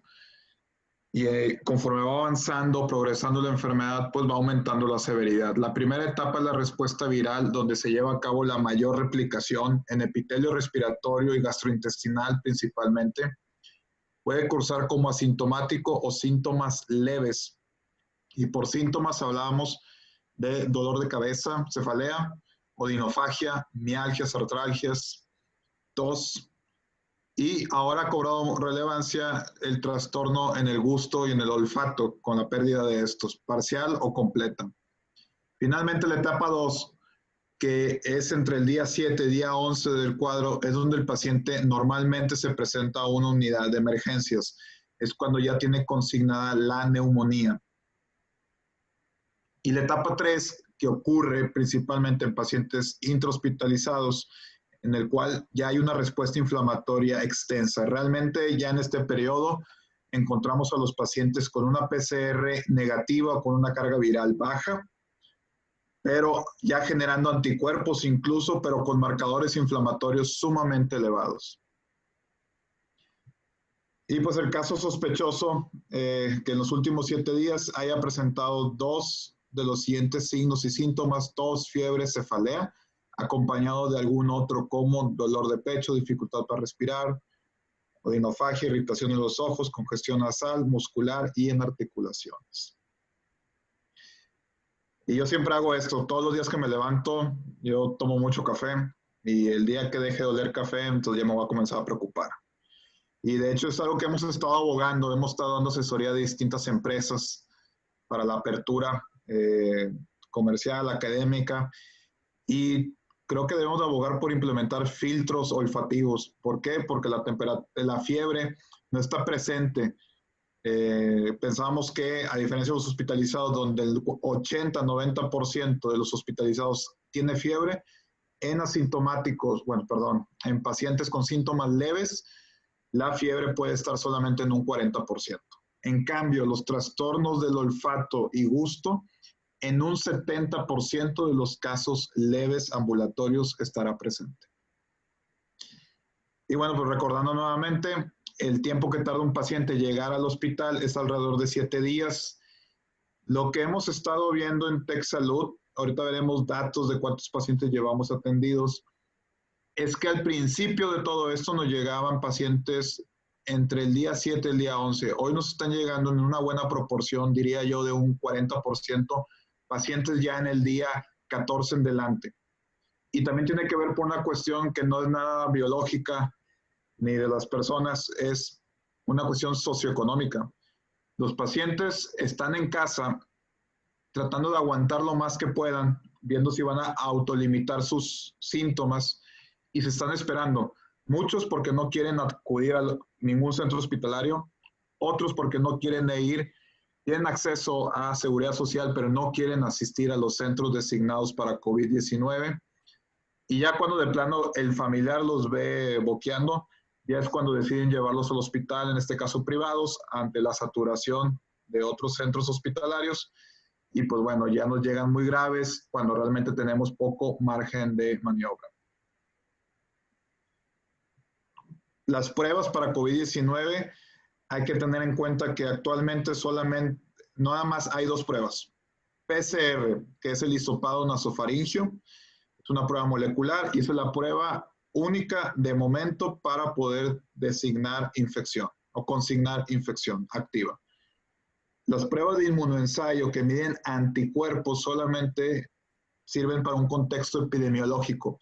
y conforme va avanzando, progresando la enfermedad, pues va aumentando la severidad. La primera etapa es la respuesta viral, donde se lleva a cabo la mayor replicación en epitelio respiratorio y gastrointestinal principalmente. Puede cursar como asintomático o síntomas leves. Y por síntomas hablábamos de dolor de cabeza, cefalea, odinofagia, mialgias, artralgias, tos. Y ahora ha cobrado relevancia el trastorno en el gusto y en el olfato con la pérdida de estos, parcial o completa. Finalmente, la etapa 2, que es entre el día 7 y día 11 del cuadro, es donde el paciente normalmente se presenta a una unidad de emergencias. Es cuando ya tiene consignada la neumonía. Y la etapa 3, que ocurre principalmente en pacientes intrahospitalizados, en el cual ya hay una respuesta inflamatoria extensa. Realmente ya en este periodo encontramos a los pacientes con una PCR negativa o con una carga viral baja, pero ya generando anticuerpos incluso, pero con marcadores inflamatorios sumamente elevados. Y pues el caso sospechoso, que en los últimos 7 días haya presentado 2 de los siguientes signos y síntomas: tos, fiebre, cefalea, acompañado de algún otro como dolor de pecho, dificultad para respirar, odinofagia, irritación en los ojos, congestión nasal, muscular y en articulaciones. Y yo siempre hago esto, todos los días que me levanto, yo tomo mucho café, y el día que deje de oler café, entonces ya me voy a comenzar a preocupar. Y de hecho es algo que hemos estado abogando, hemos estado dando asesoría de distintas empresas para la apertura comercial, académica, y creo que debemos de abogar por implementar filtros olfativos. ¿Por qué? Porque la fiebre no está presente. Pensábamos que, a diferencia de los hospitalizados, donde el 80-90% de los hospitalizados tiene fiebre, en pacientes con síntomas leves, la fiebre puede estar solamente en un 40%. En cambio, los trastornos del olfato y gusto, en un 70% de los casos leves ambulatorios estará presente. Y bueno, pues recordando nuevamente, el tiempo que tarda un paciente en llegar al hospital es alrededor de 7 días. Lo que hemos estado viendo en TechSalud, ahorita veremos datos de cuántos pacientes llevamos atendidos, es que al principio de todo esto nos llegaban pacientes entre el día 7 y el día 11. Hoy nos están llegando en una buena proporción, diría yo, de un 40%, pacientes ya en el día 14 en delante. Y también tiene que ver por una cuestión que no es nada biológica ni de las personas, es una cuestión socioeconómica. Los pacientes están en casa tratando de aguantar lo más que puedan, viendo si van a autolimitar sus síntomas, y se están esperando. Muchos porque no quieren acudir a ningún centro hospitalario, otros porque no quieren ir, tienen acceso a seguridad social, pero no quieren asistir a los centros designados para COVID-19. Y ya cuando de plano el familiar los ve boqueando, ya es cuando deciden llevarlos al hospital, en este caso privados, ante la saturación de otros centros hospitalarios. Y pues bueno, ya nos llegan muy graves cuando realmente tenemos poco margen de maniobra. Las pruebas para COVID-19, hay que tener en cuenta que actualmente nada más hay 2 pruebas. PCR, que es el hisopado nasofaringio, es una prueba molecular y es la prueba única de momento para poder designar infección o consignar infección activa. Las pruebas de inmunoensayo que miden anticuerpos solamente sirven para un contexto epidemiológico.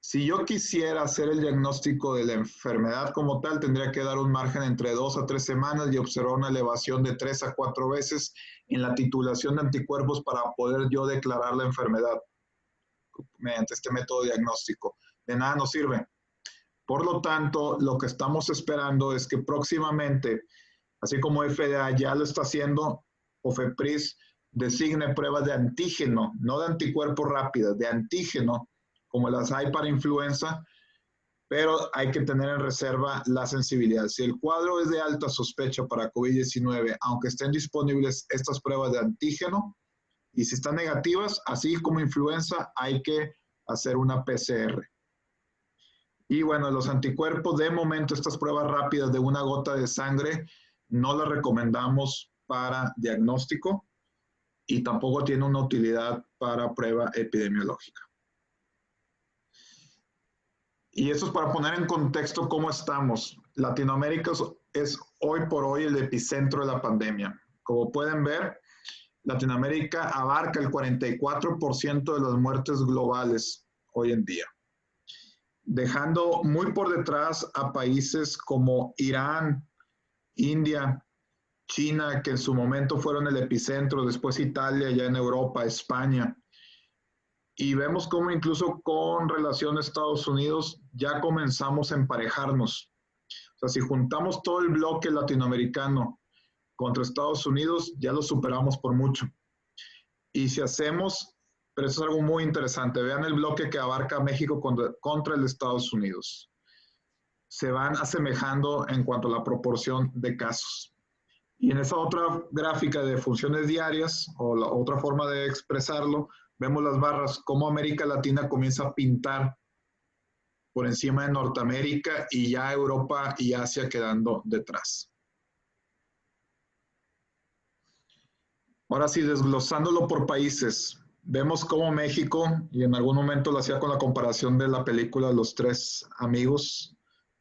Si yo quisiera hacer el diagnóstico de la enfermedad como tal, tendría que dar un margen entre 2 a 3 semanas y observar una elevación de 3 a 4 veces en la titulación de anticuerpos para poder yo declarar la enfermedad mediante este método diagnóstico. De nada nos sirve. Por lo tanto, lo que estamos esperando es que próximamente, así como FDA ya lo está haciendo, OFEPRIS designe pruebas de antígeno, no de anticuerpos rápidas, de antígeno, como las hay para influenza, pero hay que tener en reserva la sensibilidad. Si el cuadro es de alta sospecha para COVID-19, aunque estén disponibles estas pruebas de antígeno, y si están negativas, así como influenza, hay que hacer una PCR. Y bueno, los anticuerpos, de momento, estas pruebas rápidas de una gota de sangre, no las recomendamos para diagnóstico y tampoco tiene una utilidad para prueba epidemiológica. Y esto es para poner en contexto cómo estamos. Latinoamérica es hoy por hoy el epicentro de la pandemia. Como pueden ver, Latinoamérica abarca el 44% de las muertes globales hoy en día, dejando muy por detrás a países como Irán, India, China, que en su momento fueron el epicentro, después Italia, ya en Europa, España. Y vemos cómo incluso con relación a Estados Unidos ya comenzamos a emparejarnos. O sea, si juntamos todo el bloque latinoamericano contra Estados Unidos, ya lo superamos por mucho. Y si hacemos, pero eso es algo muy interesante, vean el bloque que abarca México contra el de Estados Unidos. Se van asemejando en cuanto a la proporción de casos. Y en esa otra gráfica de funciones diarias, o la otra forma de expresarlo, vemos las barras, cómo América Latina comienza a pintar por encima de Norteamérica y ya Europa y Asia quedando detrás. Ahora sí, desglosándolo por países, vemos cómo México, y en algún momento lo hacía con la comparación de la película Los Tres Amigos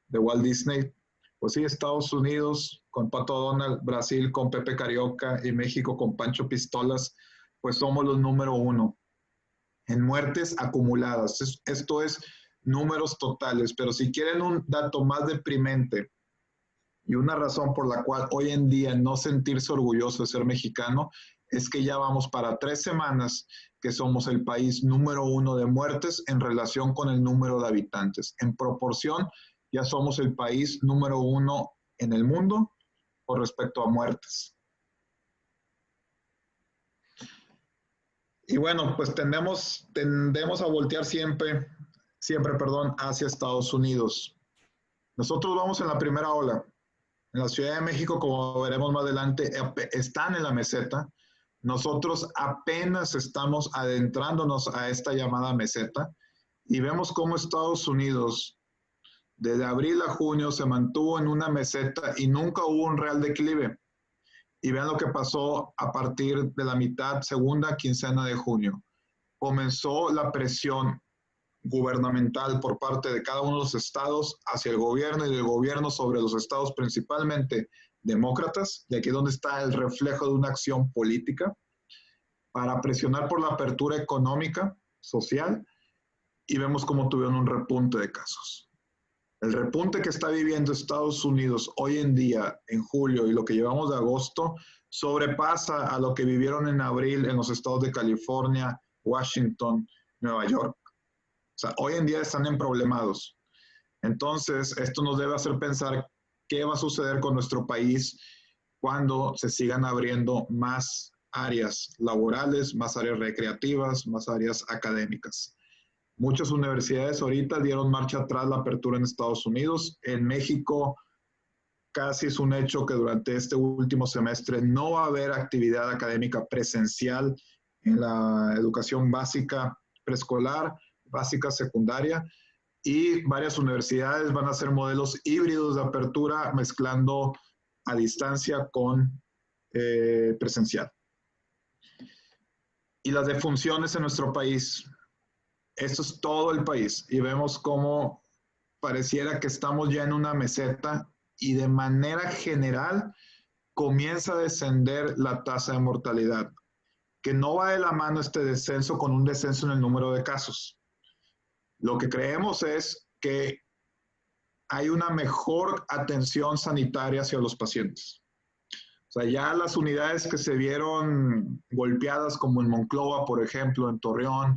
de Walt Disney, pues sí, Estados Unidos con Pato Donald, Brasil con Pepe Carioca y México con Pancho Pistolas, pues somos los número 1 en muertes acumuladas. Esto es números totales, pero si quieren un dato más deprimente y una razón por la cual hoy en día no sentirse orgulloso de ser mexicano, es que ya vamos para 3 semanas que somos el país número 1 de muertes en relación con el número de habitantes. En proporción, ya somos el país número 1 en el mundo con respecto a muertes. Y bueno, pues tendemos a voltear siempre, hacia Estados Unidos. Nosotros vamos en la primera ola. En la Ciudad de México, como veremos más adelante, están en la meseta. Nosotros apenas estamos adentrándonos a esta llamada meseta y vemos cómo Estados Unidos, desde abril a junio, se mantuvo en una meseta y nunca hubo un real declive. Y vean lo que pasó a partir de la segunda quincena de junio. Comenzó la presión gubernamental por parte de cada uno de los estados hacia el gobierno y del gobierno sobre los estados principalmente demócratas, y aquí es donde está el reflejo de una acción política, para presionar por la apertura económica, social, y vemos cómo tuvieron un repunte de casos. El repunte que está viviendo Estados Unidos hoy en día, en julio, y lo que llevamos de agosto, sobrepasa a lo que vivieron en abril en los estados de California, Washington, Nueva York. O sea, hoy en día están emproblemados. Entonces, esto nos debe hacer pensar qué va a suceder con nuestro país cuando se sigan abriendo más áreas laborales, más áreas recreativas, más áreas académicas. Muchas universidades ahorita dieron marcha atrás la apertura en Estados Unidos. En México casi es un hecho que durante este último semestre no va a haber actividad académica presencial en la educación básica preescolar, básica secundaria, y varias universidades van a hacer modelos híbridos de apertura mezclando a distancia con presencial. Y las defunciones en nuestro país. Esto es todo el país y vemos cómo pareciera que estamos ya en una meseta y de manera general comienza a descender la tasa de mortalidad, que no va de la mano este descenso con un descenso en el número de casos. Lo que creemos es que hay una mejor atención sanitaria hacia los pacientes. O sea, ya las unidades que se vieron golpeadas, como en Monclova, por ejemplo, en Torreón,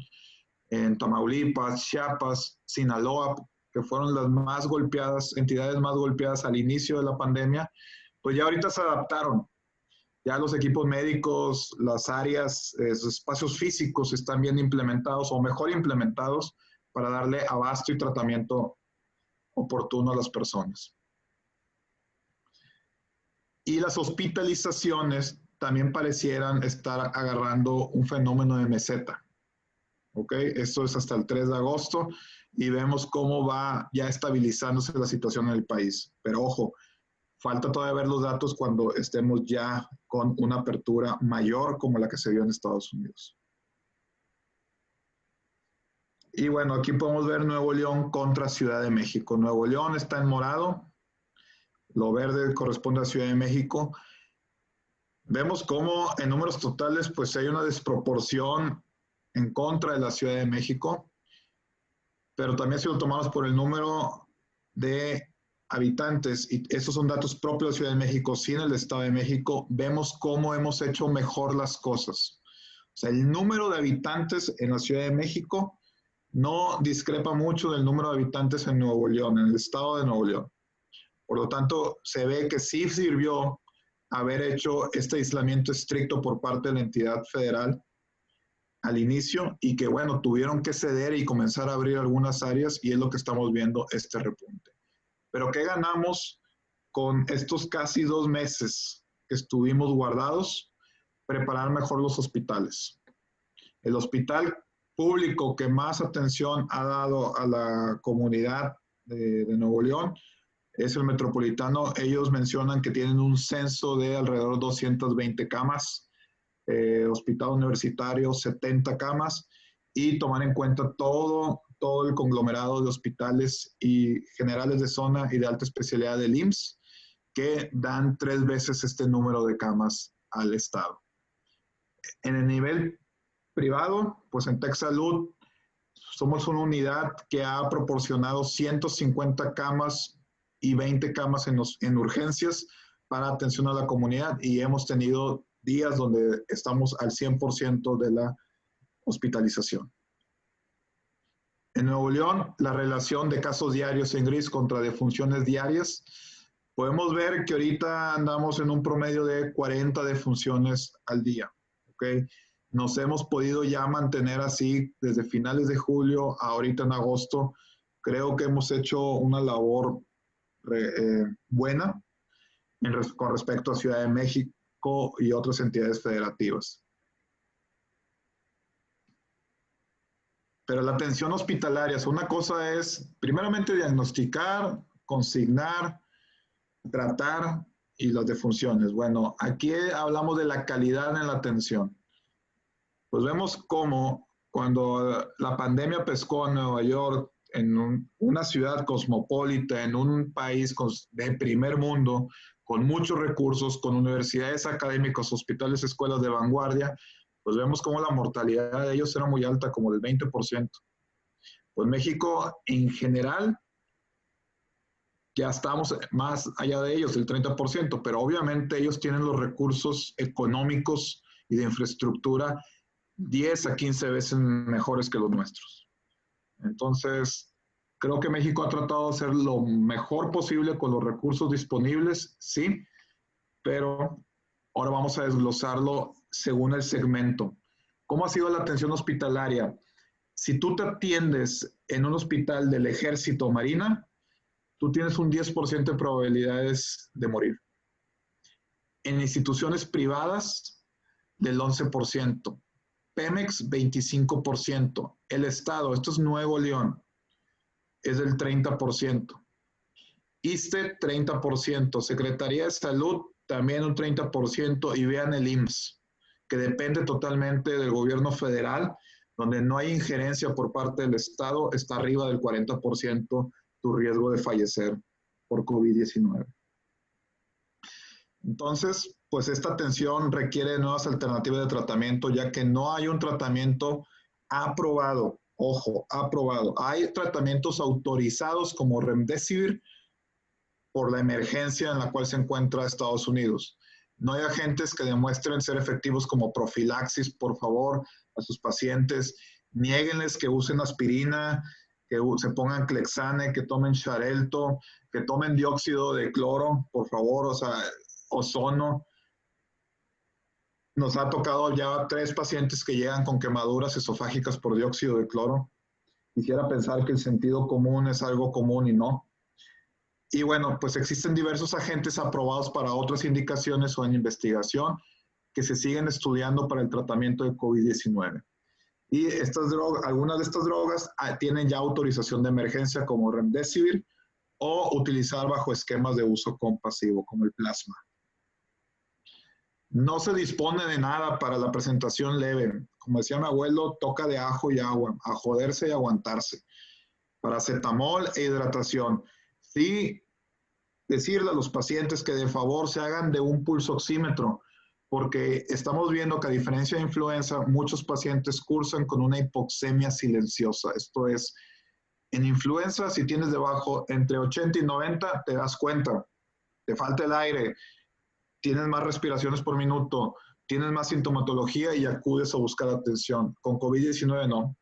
en Tamaulipas, Chiapas, Sinaloa, que fueron las más golpeadas, entidades más golpeadas al inicio de la pandemia, pues ya ahorita se adaptaron. Ya los equipos médicos, las áreas, los espacios físicos están bien implementados o mejor implementados para darle abasto y tratamiento oportuno a las personas. Y las hospitalizaciones también parecieran estar agarrando un fenómeno de meseta. ¿Ok? Esto es hasta el 3 de agosto y vemos cómo va ya estabilizándose la situación en el país. Pero ojo, falta todavía ver los datos cuando estemos ya con una apertura mayor como la que se vio en Estados Unidos. Y bueno, aquí podemos ver Nuevo León contra Ciudad de México. Nuevo León está en morado, lo verde corresponde a Ciudad de México. Vemos cómo en números totales pues hay una desproporción en contra de la Ciudad de México, pero también si lo tomamos por el número de habitantes, y esos son datos propios de Ciudad de México, sin el Estado de México, vemos cómo hemos hecho mejor las cosas. O sea, el número de habitantes en la Ciudad de México no discrepa mucho del número de habitantes en Nuevo León, en el estado de Nuevo León. Por lo tanto, se ve que sí sirvió haber hecho este aislamiento estricto por parte de la entidad federal al inicio y que, bueno, tuvieron que ceder y comenzar a abrir algunas áreas y es lo que estamos viendo este repunte. Pero ¿qué ganamos con estos casi 2 meses que estuvimos guardados? Preparar mejor los hospitales. El hospital público que más atención ha dado a la comunidad de Nuevo León es el Metropolitano. Ellos mencionan que tienen un censo de alrededor de 220 camas, hospital universitario 70 camas, y tomar en cuenta todo el conglomerado de hospitales y generales de zona y de alta especialidad del IMSS, que dan 3 veces este número de camas al estado. En el nivel privado, pues en TechSalud somos una unidad que ha proporcionado 150 camas y 20 camas en urgencias para atención a la comunidad y hemos tenido días donde estamos al 100% de la hospitalización. En Nuevo León, la relación de casos diarios en gris contra defunciones diarias, podemos ver que ahorita andamos en un promedio de 40 defunciones al día. ¿Okay? Nos hemos podido ya mantener así desde finales de julio a ahorita en agosto. Creo que hemos hecho una labor buena con respecto a Ciudad de México y otras entidades federativas. Pero la atención hospitalaria, una cosa es primeramente diagnosticar, consignar, tratar y las defunciones. Bueno, aquí hablamos de la calidad en la atención. Pues vemos cómo cuando la pandemia pescó a Nueva York, en una ciudad cosmopolita, en un país de primer mundo, con muchos recursos, con universidades académicas, hospitales, escuelas de vanguardia, pues vemos cómo la mortalidad de ellos era muy alta, como del 20%. Pues México, en general, ya estamos más allá de ellos, el 30%, pero obviamente ellos tienen los recursos económicos y de infraestructura 10 a 15 veces mejores que los nuestros. Entonces, creo que México ha tratado de hacer lo mejor posible con los recursos disponibles, sí, pero ahora vamos a desglosarlo según el segmento. ¿Cómo ha sido la atención hospitalaria? Si tú te atiendes en un hospital del Ejército o Marina, tú tienes un 10% de probabilidades de morir. En instituciones privadas, del 11%. Pemex, 25%. El Estado, esto es Nuevo León, es del 30%. ISSSTE, 30%. Secretaría de Salud, también un 30%. Y vean el IMSS, que depende totalmente del gobierno federal, donde no hay injerencia por parte del Estado, está arriba del 40% tu riesgo de fallecer por COVID-19. Entonces, pues esta atención requiere nuevas alternativas de tratamiento, ya que no hay un tratamiento aprobado. Ojo, aprobado. Hay tratamientos autorizados como Remdesivir por la emergencia en la cual se encuentra Estados Unidos. No hay agentes que demuestren ser efectivos como profilaxis, por favor, a sus pacientes. Niéguenles que usen aspirina, que se pongan Clexane, que tomen Xarelto, que tomen dióxido de cloro, por favor, o sea, ozono. Nos ha tocado ya 3 pacientes que llegan con quemaduras esofágicas por dióxido de cloro. Quisiera pensar que el sentido común es algo común y no. Y bueno, pues existen diversos agentes aprobados para otras indicaciones o en investigación que se siguen estudiando para el tratamiento de COVID-19. Y algunas de estas drogas tienen ya autorización de emergencia como Remdesivir o utilizar bajo esquemas de uso compasivo como el plasma. No se dispone de nada para la presentación leve. Como decía mi abuelo, toca de ajo y agua, a joderse y aguantarse. Paracetamol e hidratación. Sí, decirle a los pacientes que de favor se hagan de un pulso oxímetro, porque estamos viendo que a diferencia de influenza, muchos pacientes cursan con una hipoxemia silenciosa. Esto es, en influenza, si tienes debajo entre 80 y 90, te das cuenta, te falta el aire, tienes más respiraciones por minuto, tienes más sintomatología y acudes a buscar atención. Con COVID-19 no.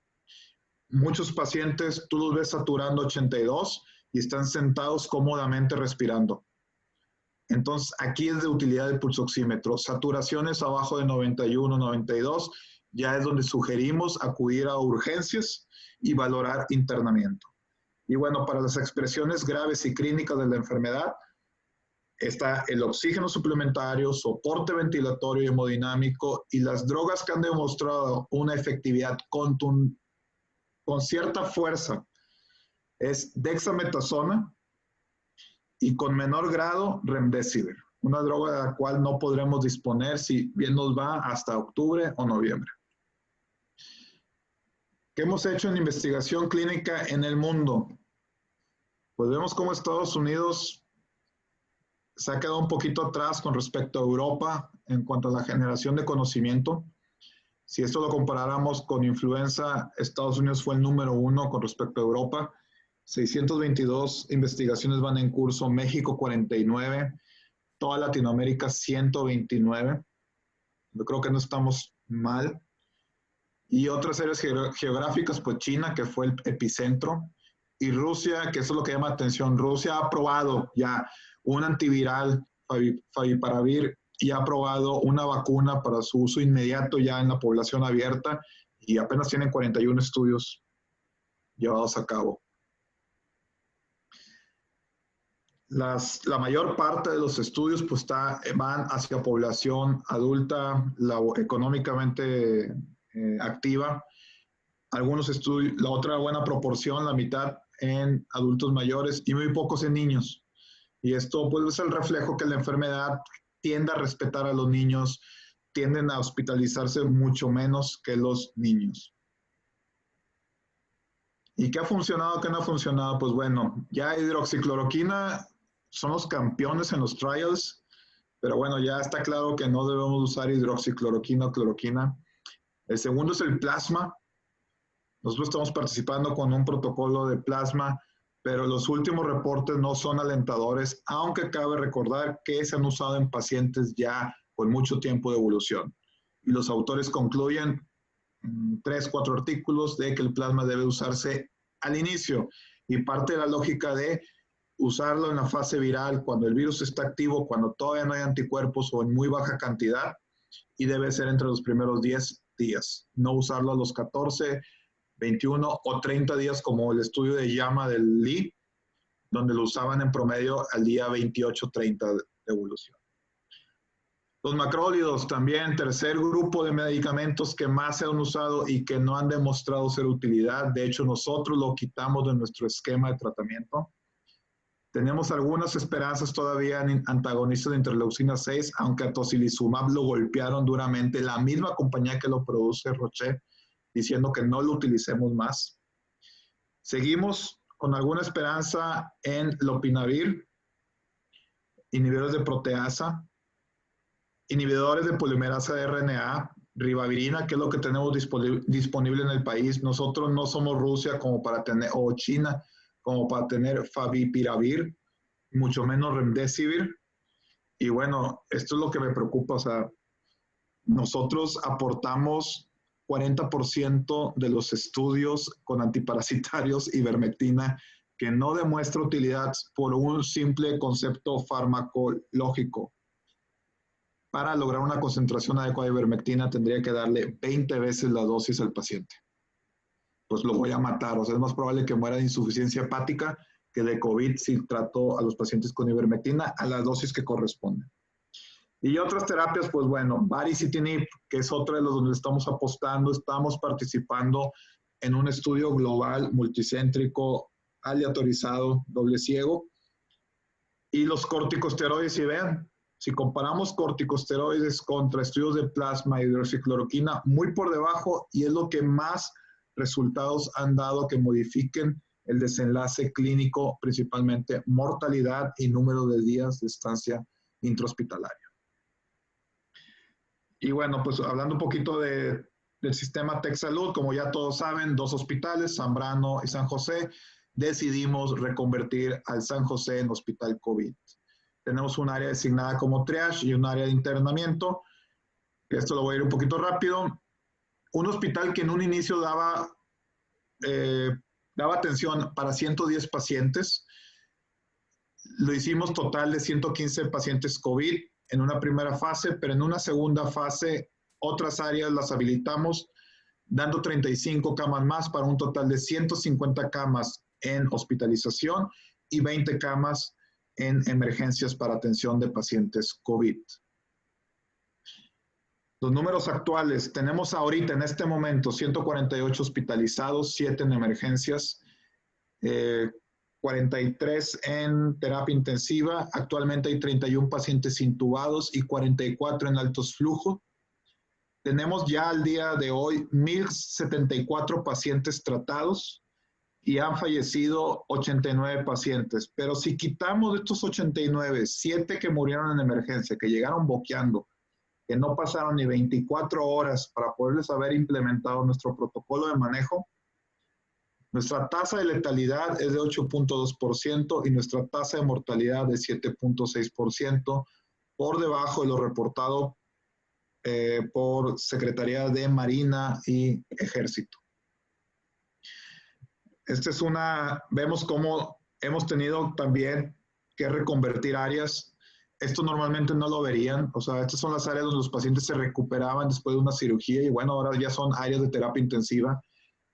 Muchos pacientes tú los ves saturando 82 y están sentados cómodamente respirando. Entonces, aquí es de utilidad el pulsoxímetro. Saturaciones abajo de 91, 92, ya es donde sugerimos acudir a urgencias y valorar internamiento. Y bueno, para las expresiones graves y clínicas de la enfermedad, está el oxígeno suplementario, soporte ventilatorio y hemodinámico, y las drogas que han demostrado una efectividad con cierta fuerza es dexametasona, y con menor grado, remdesivir, una droga de la cual no podremos disponer si bien nos va hasta octubre o noviembre. ¿Qué hemos hecho en investigación clínica en el mundo? Pues vemos cómo Estados Unidos se ha quedado un poquito atrás con respecto a Europa en cuanto a la generación de conocimiento. Si esto lo comparáramos con influenza, Estados Unidos fue el número 1 con respecto a Europa. 622 investigaciones van en curso, México 49, toda Latinoamérica 129. Yo creo que no estamos mal. Y otras áreas geográficas, pues China, que fue el epicentro, y Rusia, que eso es lo que llama la atención. Rusia ha aprobado ya un antiviral, Favipiravir, y ha aprobado una vacuna para su uso inmediato ya en la población abierta, y apenas tienen 41 estudios llevados a cabo. La mayor parte de los estudios pues van hacia población adulta, económicamente activa. Algunos estudios, la otra buena proporción, la mitad en adultos mayores y muy pocos en niños. Y esto pues es el reflejo que la enfermedad tiende a respetar a los niños, tienden a hospitalizarse mucho menos que los niños. ¿Y qué ha funcionado, qué no ha funcionado? Pues bueno, ya hidroxicloroquina son los campeones en los trials, pero bueno, ya está claro que no debemos usar hidroxicloroquina o cloroquina. El segundo es el plasma. Nosotros estamos participando con un protocolo de plasma, pero los últimos reportes no son alentadores, aunque cabe recordar que se han usado en pacientes ya con mucho tiempo de evolución. Y los autores concluyen 3, 4 artículos de que el plasma debe usarse al inicio, y parte de la lógica de usarlo en la fase viral, cuando el virus está activo, cuando todavía no hay anticuerpos o en muy baja cantidad, y debe ser entre los primeros 10 días, no usarlo a los 14, 21 o 30 días como el estudio de llama del Lee, donde lo usaban en promedio al día 28-30 de evolución. Los macrólidos también, tercer grupo de medicamentos que más se han usado y que no han demostrado ser utilidad. De hecho, nosotros lo quitamos de nuestro esquema de tratamiento. Tenemos algunas esperanzas todavía en antagonistas de interleucina 6, aunque a tocilizumab lo golpearon duramente, la misma compañía que lo produce, Roche, diciendo que no lo utilicemos más. Seguimos con alguna esperanza en lopinavir, inhibidores de proteasa, inhibidores de polimerasa de RNA, ribavirina, que es lo que tenemos disponible en el país. Nosotros no somos Rusia como para tener, o China, como para tener favipiravir, mucho menos remdesivir. Y bueno, esto es lo que me preocupa. O sea, nosotros aportamos 40% de los estudios con antiparasitarios ivermectina que no demuestra utilidad por un simple concepto farmacológico. Para lograr una concentración adecuada de ivermectina tendría que darle 20 veces la dosis al paciente. Pues lo voy a matar. O sea, es más probable que muera de insuficiencia hepática que de COVID si trato a los pacientes con ivermectina a la dosis que corresponde. Y otras terapias, pues bueno, baricitinib, que es otra de los donde estamos apostando, estamos participando en un estudio global, multicéntrico, aleatorizado, doble ciego. Y los corticosteroides, y vean, si comparamos corticosteroides contra estudios de plasma y hidroxicloroquina, muy por debajo, y es lo que más resultados han dado que modifiquen el desenlace clínico, principalmente mortalidad y número de días de estancia intrahospitalaria. Y bueno, pues hablando un poquito del sistema TechSalud, como ya todos saben, 2 hospitales, Zambrano y San José, decidimos reconvertir al San José en hospital COVID. Tenemos un área designada como triage y un área de internamiento. Esto lo voy a ir un poquito rápido. Un hospital que en un inicio daba atención para 110 pacientes. Lo hicimos total de 115 pacientes COVID en una primera fase, pero en una segunda fase otras áreas las habilitamos, dando 35 camas más para un total de 150 camas en hospitalización y 20 camas en emergencias para atención de pacientes COVID. Los números actuales, tenemos ahorita en este momento 148 hospitalizados, 7 en emergencias, 43 en terapia intensiva. Actualmente hay 31 pacientes intubados y 44 en altos flujos. Tenemos ya al día de hoy 1,074 pacientes tratados y han fallecido 89 pacientes. Pero si quitamos de estos 89, 7 que murieron en emergencia, que llegaron boqueando, que no pasaron ni 24 horas para poderles haber implementado nuestro protocolo de manejo, nuestra tasa de letalidad es de 8.2% y nuestra tasa de mortalidad de 7.6%, por debajo de lo reportado por Secretaría de Marina y Ejército. Vemos cómo hemos tenido también que reconvertir áreas. Esto normalmente no lo verían, o sea, estas son las áreas donde los pacientes se recuperaban después de una cirugía y bueno, ahora ya son áreas de terapia intensiva.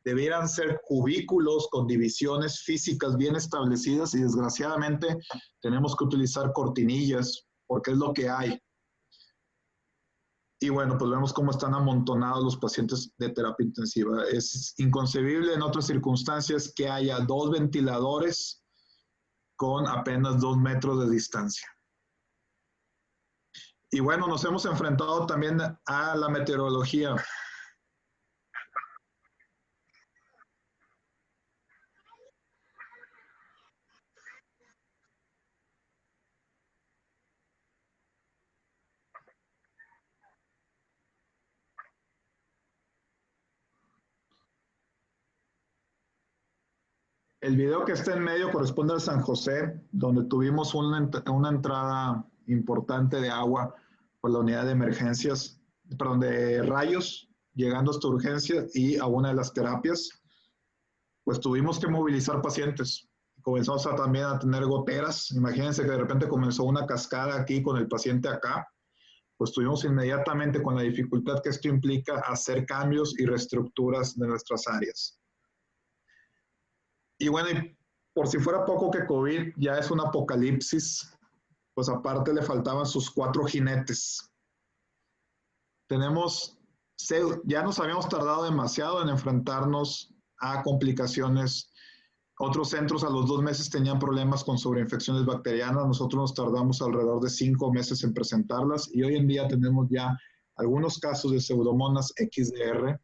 Debieran ser cubículos con divisiones físicas bien establecidas y desgraciadamente tenemos que utilizar cortinillas porque es lo que hay. Y bueno, pues vemos cómo están amontonados los pacientes de terapia intensiva. Es inconcebible en otras circunstancias que haya 2 ventiladores con apenas 2 metros de distancia. Y bueno, nos hemos enfrentado también a la meteorología. El video que está en medio corresponde al San José, donde tuvimos una entrada importante de agua por la unidad de emergencias, perdón, de rayos, llegando hasta urgencia y a una de las terapias. Pues tuvimos que movilizar pacientes. Comenzamos también a tener goteras. Imagínense que de repente comenzó una cascada aquí con el paciente acá. Pues tuvimos inmediatamente, con la dificultad que esto implica, hacer cambios y reestructuras de nuestras áreas. Y bueno, y por si fuera poco que COVID ya es un apocalipsis, pues aparte le faltaban sus 4 jinetes. Ya nos habíamos tardado demasiado en enfrentarnos a complicaciones. Otros centros a los 2 meses tenían problemas con sobreinfecciones bacterianas. Nosotros nos tardamos alrededor de 5 meses en presentarlas y hoy en día tenemos ya algunos casos de Pseudomonas XDR.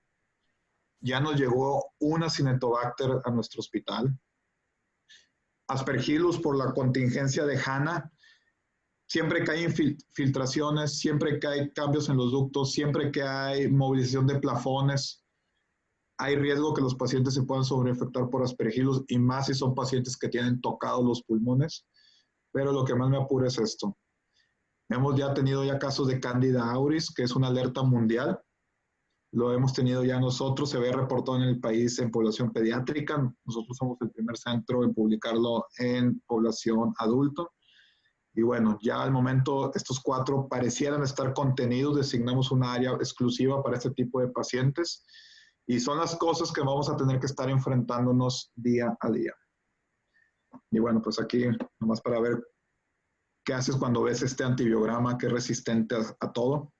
Ya nos llegó una Acinetobacter a nuestro hospital. Aspergillus por la contingencia de HANA. Siempre que hay filtraciones, siempre que hay cambios en los ductos, siempre que hay movilización de plafones, hay riesgo que los pacientes se puedan sobreinfectar por Aspergillus y más si son pacientes que tienen tocados los pulmones. Pero lo que más me apura es esto. Hemos ya tenido casos de Candida auris, que es una alerta mundial. Lo hemos tenido ya nosotros, se ve reportado en el país en población pediátrica. Nosotros somos el primer centro en publicarlo en población adulto. Y bueno, ya al momento estos 4 parecieran estar contenidos, designamos una área exclusiva para este tipo de pacientes. Y son las cosas que vamos a tener que estar enfrentándonos día a día. Y bueno, pues aquí nomás para ver qué haces cuando ves este antibiograma que es resistente a todo.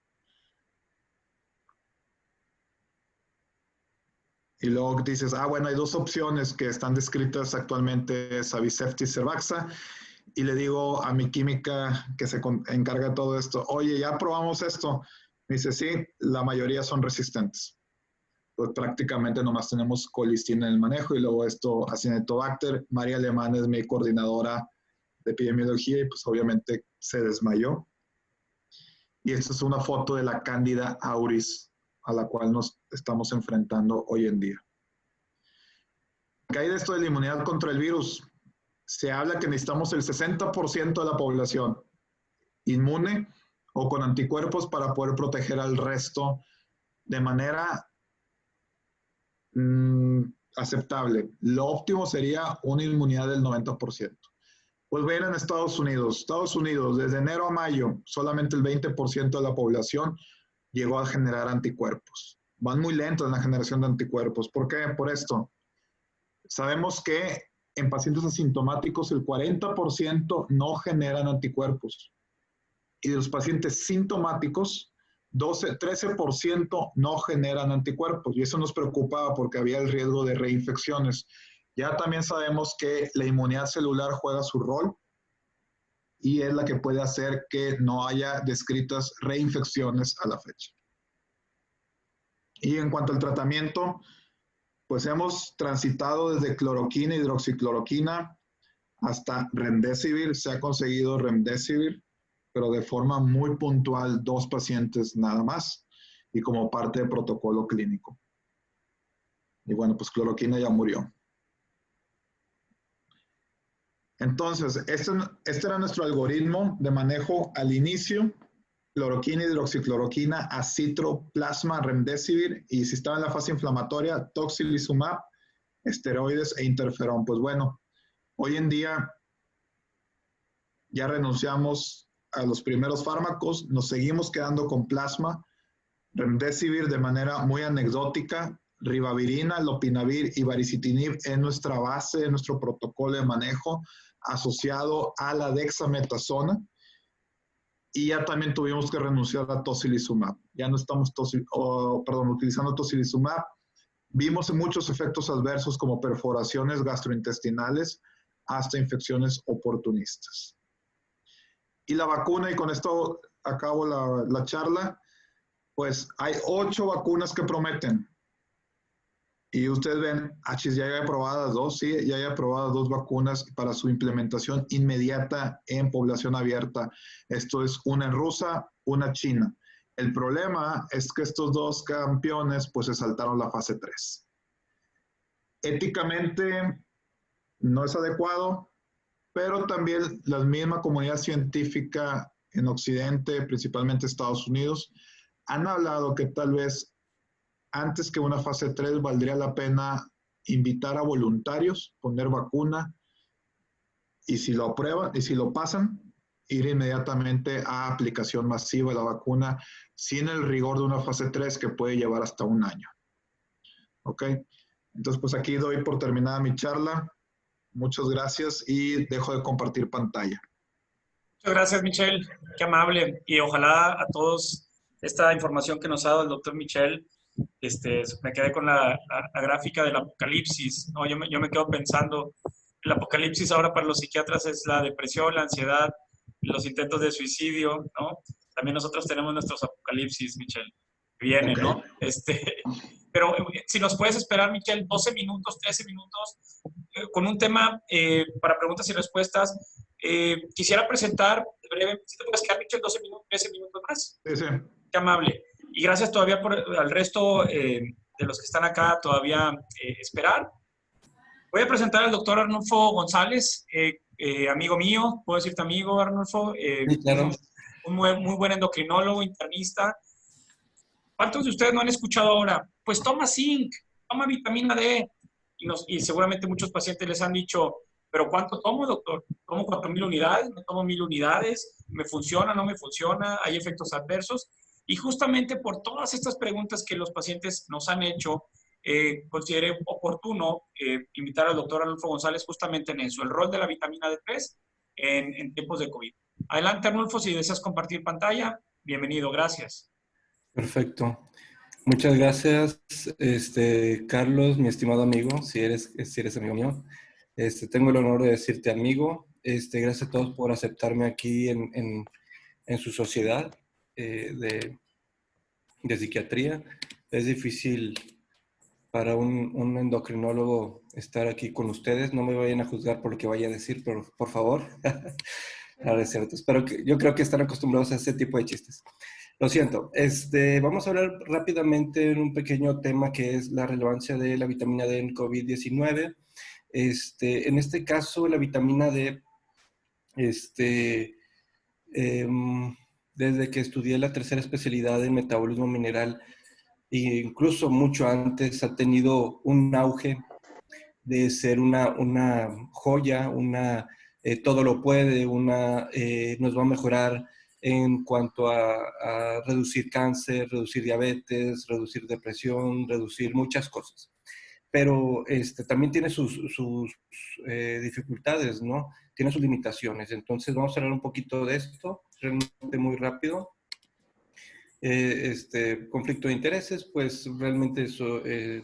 Y luego dices, bueno, hay 2 opciones que están descritas actualmente, Savicefta y Cervaxa. Y le digo a mi química que se encarga de todo esto, oye, ¿ya probamos esto? Me dice, sí, la mayoría son resistentes. Pues prácticamente nomás tenemos colistina en el manejo y luego esto, Acinetobacter. María Alemán es mi coordinadora de epidemiología y pues obviamente se desmayó. Y esta es una foto de la Cándida auris a la cual nos estamos enfrentando hoy en día. ¿Qué hay de esto de la inmunidad contra el virus? Se habla que necesitamos el 60% de la población inmune o con anticuerpos para poder proteger al resto de manera aceptable. Lo óptimo sería una inmunidad del 90%. Pues bien, en Estados Unidos, desde enero a mayo, solamente el 20% de la población llegó a generar anticuerpos. Van muy lentos en la generación de anticuerpos. ¿Por qué? Por esto. Sabemos que en pacientes asintomáticos el 40% no generan anticuerpos. Y de los pacientes sintomáticos, 13% no generan anticuerpos. Y eso nos preocupaba porque había el riesgo de reinfecciones. Ya también sabemos que la inmunidad celular juega su rol y es la que puede hacer que no haya descritas reinfecciones a la fecha. Y en cuanto al tratamiento, pues hemos transitado desde cloroquina, hidroxicloroquina, hasta remdesivir. Se ha conseguido remdesivir, pero de forma muy puntual, 2 pacientes nada más, y como parte del protocolo clínico. Y bueno, pues cloroquina ya murió. Entonces, este era nuestro algoritmo de manejo al inicio: cloroquina, hidroxicloroquina, acitroplasma, remdesivir, y si estaba en la fase inflamatoria, tocilizumab, esteroides e interferón. Pues bueno, hoy en día ya renunciamos a los primeros fármacos, nos seguimos quedando con plasma, remdesivir de manera muy anecdótica, ribavirina, lopinavir y baricitinib en nuestra base, en nuestro protocolo de manejo, asociado a la dexametasona. Y ya también tuvimos que renunciar a tocilizumab. Ya no estamos utilizando tocilizumab. Vimos muchos efectos adversos como perforaciones gastrointestinales hasta infecciones oportunistas. Y la vacuna, y con esto acabo la charla, pues hay 8 vacunas que prometen. Y ustedes ven, ya hay aprobadas 2, sí, ya hay aprobadas 2 vacunas para su implementación inmediata en población abierta. Esto es una en Rusia, una china. El problema es que estos 2 campeones pues se saltaron la fase 3. Éticamente no es adecuado, pero también la misma comunidad científica en Occidente, principalmente Estados Unidos, han hablado que tal vez antes que una fase 3 valdría la pena invitar a voluntarios, poner vacuna, y si lo aprueban, y si lo pasan, ir inmediatamente a aplicación masiva de la vacuna sin el rigor de una fase 3 que puede llevar hasta un año. ¿Ok? Entonces, pues aquí doy por terminada mi charla. Muchas gracias y dejo de compartir pantalla. Muchas gracias, Michelle. Qué amable. Y ojalá a todos esta información que nos ha dado el doctor Michelle, me quedé con la gráfica del apocalipsis, ¿no? Yo me quedo pensando, el apocalipsis ahora para los psiquiatras es la depresión, la ansiedad, los intentos de suicidio, ¿no? También nosotros tenemos nuestros apocalipsis, Michelle, que vienen, ¿no? Pero si nos puedes esperar, Michelle, 12 minutos, 13 minutos, con un tema para preguntas y respuestas. Quisiera presentar brevemente, si te puedes quedar, Michelle, 12 minutos, 13 minutos más. Sí. Qué amable. Y gracias todavía al resto de los que están acá todavía esperar. Voy a presentar al doctor Arnulfo González, amigo mío, puedo decirte amigo, Arnulfo. Sí, claro. Un muy buen endocrinólogo, internista. ¿Cuántos de ustedes no han escuchado ahora? Pues toma zinc, toma vitamina D. Y seguramente muchos pacientes les han dicho, ¿pero cuánto tomo, doctor? ¿Tomo 4,000 unidades? ¿Me tomo 1,000 unidades? ¿Me funciona? ¿No me funciona? ¿Hay efectos adversos? Y justamente por todas estas preguntas que los pacientes nos han hecho, consideré oportuno invitar al doctor Arnulfo González justamente en eso, el rol de la vitamina D3 en tiempos de COVID. Adelante, Arnulfo, si deseas compartir pantalla, bienvenido, gracias. Perfecto. Muchas gracias, Carlos, mi estimado amigo, si eres amigo mío. Tengo el honor de decirte amigo. Gracias a todos por aceptarme aquí en su sociedad de psiquiatría. Es difícil para un endocrinólogo estar aquí con ustedes. No me vayan a juzgar por lo que vaya a decir, por favor. Ahora es cierto. Yo creo que están acostumbrados a ese tipo de chistes. Lo siento. Vamos a hablar rápidamente en un pequeño tema que es la relevancia de la vitamina D en COVID-19. En este caso, la vitamina D, desde que estudié la tercera especialidad en metabolismo mineral, e incluso mucho antes, ha tenido un auge de ser una joya, todo lo puede, nos va a mejorar en cuanto a reducir cáncer, reducir diabetes, reducir depresión, reducir muchas cosas. Pero también tiene sus dificultades, ¿no? Tiene sus limitaciones. Entonces vamos a hablar un poquito de esto, realmente muy rápido. Conflicto de intereses, pues realmente eso,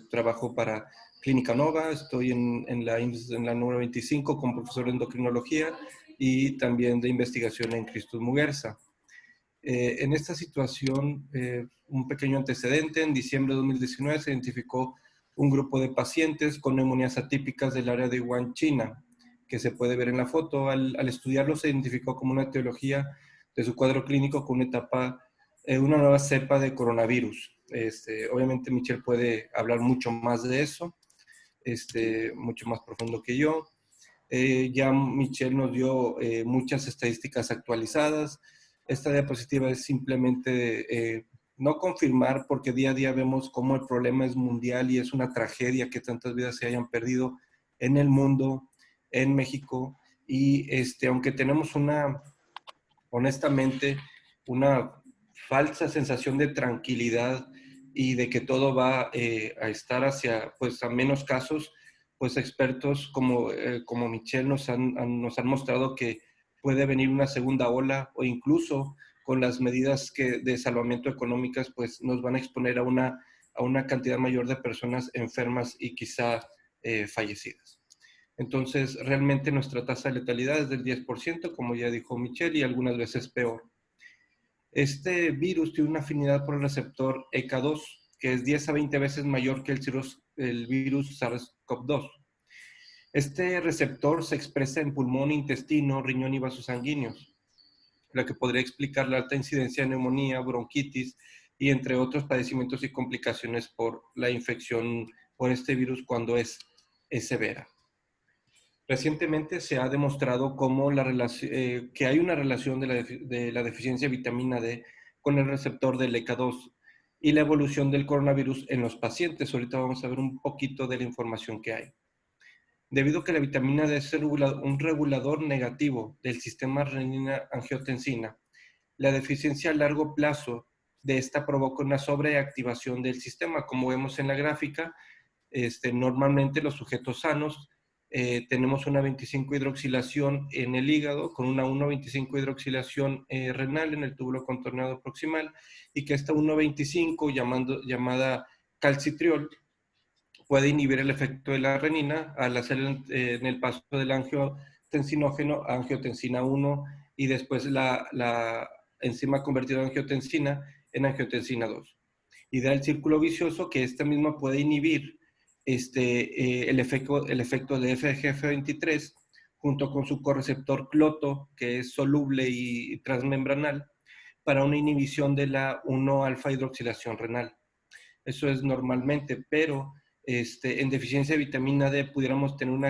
trabajo para Clínica Nova, estoy en la IMSS, en la número 25 como profesor de endocrinología y también de investigación en Cristus Muguerza. En esta situación, un pequeño antecedente, en diciembre de 2019 se identificó un grupo de pacientes con neumonías atípicas del área de Wuhan, China, que se puede ver en la foto. Al estudiarlo se identificó como una etiología de su cuadro clínico con una nueva cepa de coronavirus. Obviamente Michelle puede hablar mucho más de eso, mucho más profundo que yo. Ya Michelle nos dio muchas estadísticas actualizadas. Esta diapositiva es simplemente no confirmar, porque día a día vemos cómo el problema es mundial y es una tragedia que tantas vidas se hayan perdido en el mundo, en México. Y aunque tenemos honestamente, una falsa sensación de tranquilidad y de que todo va a estar hacia, pues, a menos casos, pues expertos como Michelle nos han mostrado que puede venir una segunda ola, o incluso con las medidas de salvamento económicas, pues nos van a exponer a una cantidad mayor de personas enfermas y quizá fallecidas. Entonces, realmente nuestra tasa de letalidad es del 10%, como ya dijo Michelle, y algunas veces peor. Este virus tiene una afinidad por el receptor ECA2, que es 10 a 20 veces mayor que el virus SARS-CoV-2. Este receptor se expresa en pulmón, intestino, riñón y vasos sanguíneos, lo que podría explicar la alta incidencia de neumonía, bronquitis y entre otros padecimientos y complicaciones por la infección por este virus cuando es severa. Recientemente se ha demostrado que hay una relación de la deficiencia de vitamina D con el receptor del ECA2 y la evolución del coronavirus en los pacientes. Ahorita vamos a ver un poquito de la información que hay. Debido a que la vitamina D es un regulador negativo del sistema renina-angiotensina, la deficiencia a largo plazo de esta provoca una sobreactivación del sistema. Como vemos en la gráfica, normalmente los sujetos sanos tenemos una 25-hidroxilación en el hígado con una 1,25-hidroxilación renal en el túbulo contorneado proximal, y que esta 1,25 llamada calcitriol puede inhibir el efecto de la renina al hacer en el paso del angiotensinógeno a angiotensina 1 y después la enzima convertida de angiotensina en angiotensina 2. Y da el círculo vicioso que esta misma puede inhibir el efecto de FGF23 junto con su correceptor cloto, que es soluble y transmembranal, para una inhibición de la 1-alfa-hidroxilación renal. Eso es normalmente, pero en deficiencia de vitamina D pudiéramos tener una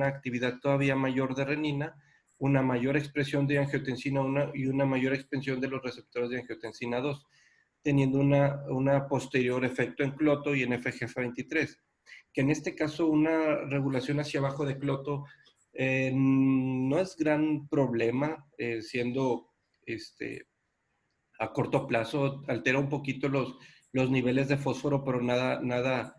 actividad todavía mayor de renina, una mayor expresión de angiotensina 1 y una mayor expresión de los receptores de angiotensina 2, teniendo una posterior efecto en cloto y en FGF23, que en este caso una regulación hacia abajo de cloto no es gran problema, siendo a corto plazo altera un poquito los niveles de fósforo, pero nada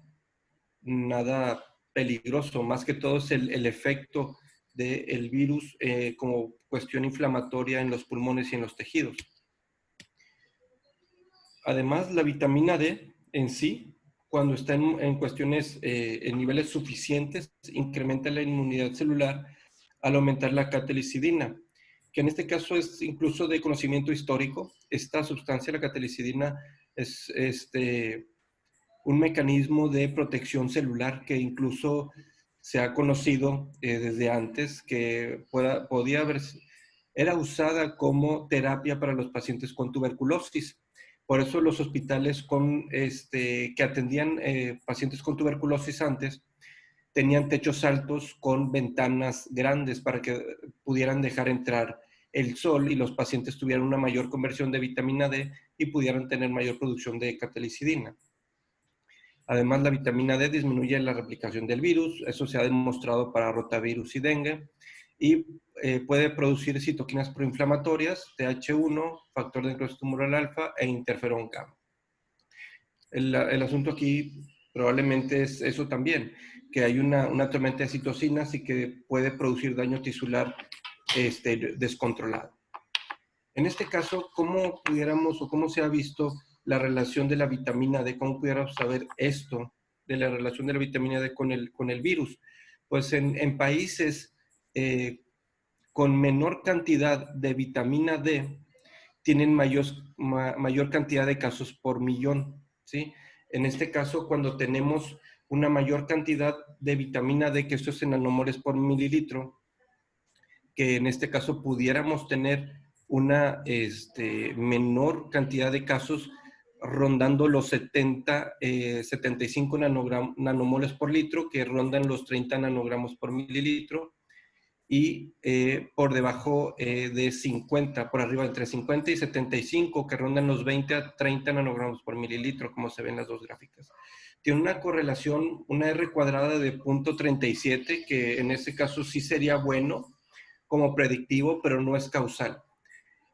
peligroso. Más que todo es el efecto del virus como cuestión inflamatoria en los pulmones y en los tejidos. Además, la vitamina D en sí, cuando está en cuestiones, en niveles suficientes, incrementa la inmunidad celular al aumentar la catelicidina, que en este caso es incluso de conocimiento histórico. Esta sustancia, la catelicidina, es un mecanismo de protección celular que incluso se ha conocido desde antes que podía haber era usada como terapia para los pacientes con tuberculosis. Por eso los hospitales que atendían pacientes con tuberculosis antes tenían techos altos con ventanas grandes para que pudieran dejar entrar el sol y los pacientes tuvieran una mayor conversión de vitamina D y pudieran tener mayor producción de catelicidina. Además, la vitamina D disminuye la replicación del virus, eso se ha demostrado para rotavirus y dengue, y puede producir citoquinas proinflamatorias, TH1, factor de necrosis tumoral alfa e interferón gamma. El asunto aquí probablemente es eso también, que hay una tormenta de citocinas y que puede producir daño tisular descontrolado. En este caso, ¿cómo pudiéramos o cómo se ha visto la relación de la vitamina D? ¿Cómo pudiéramos saber esto de la relación de la vitamina D con el virus? Pues en países con menor cantidad de vitamina D tienen mayor cantidad de casos por millón, ¿sí? En este caso, cuando tenemos una mayor cantidad de vitamina D, que esto es en nanomoles por mililitro, que en este caso pudiéramos tener una menor cantidad de casos rondando los 75 nanomoles por litro, que rondan los 30 nanogramos por mililitro, y por debajo de 50, por arriba entre 50 y 75, que rondan los 20 a 30 nanogramos por mililitro, como se ven en las dos gráficas. Tiene una correlación, una R cuadrada de 0.37, que en este caso sí sería bueno como predictivo, pero no es causal.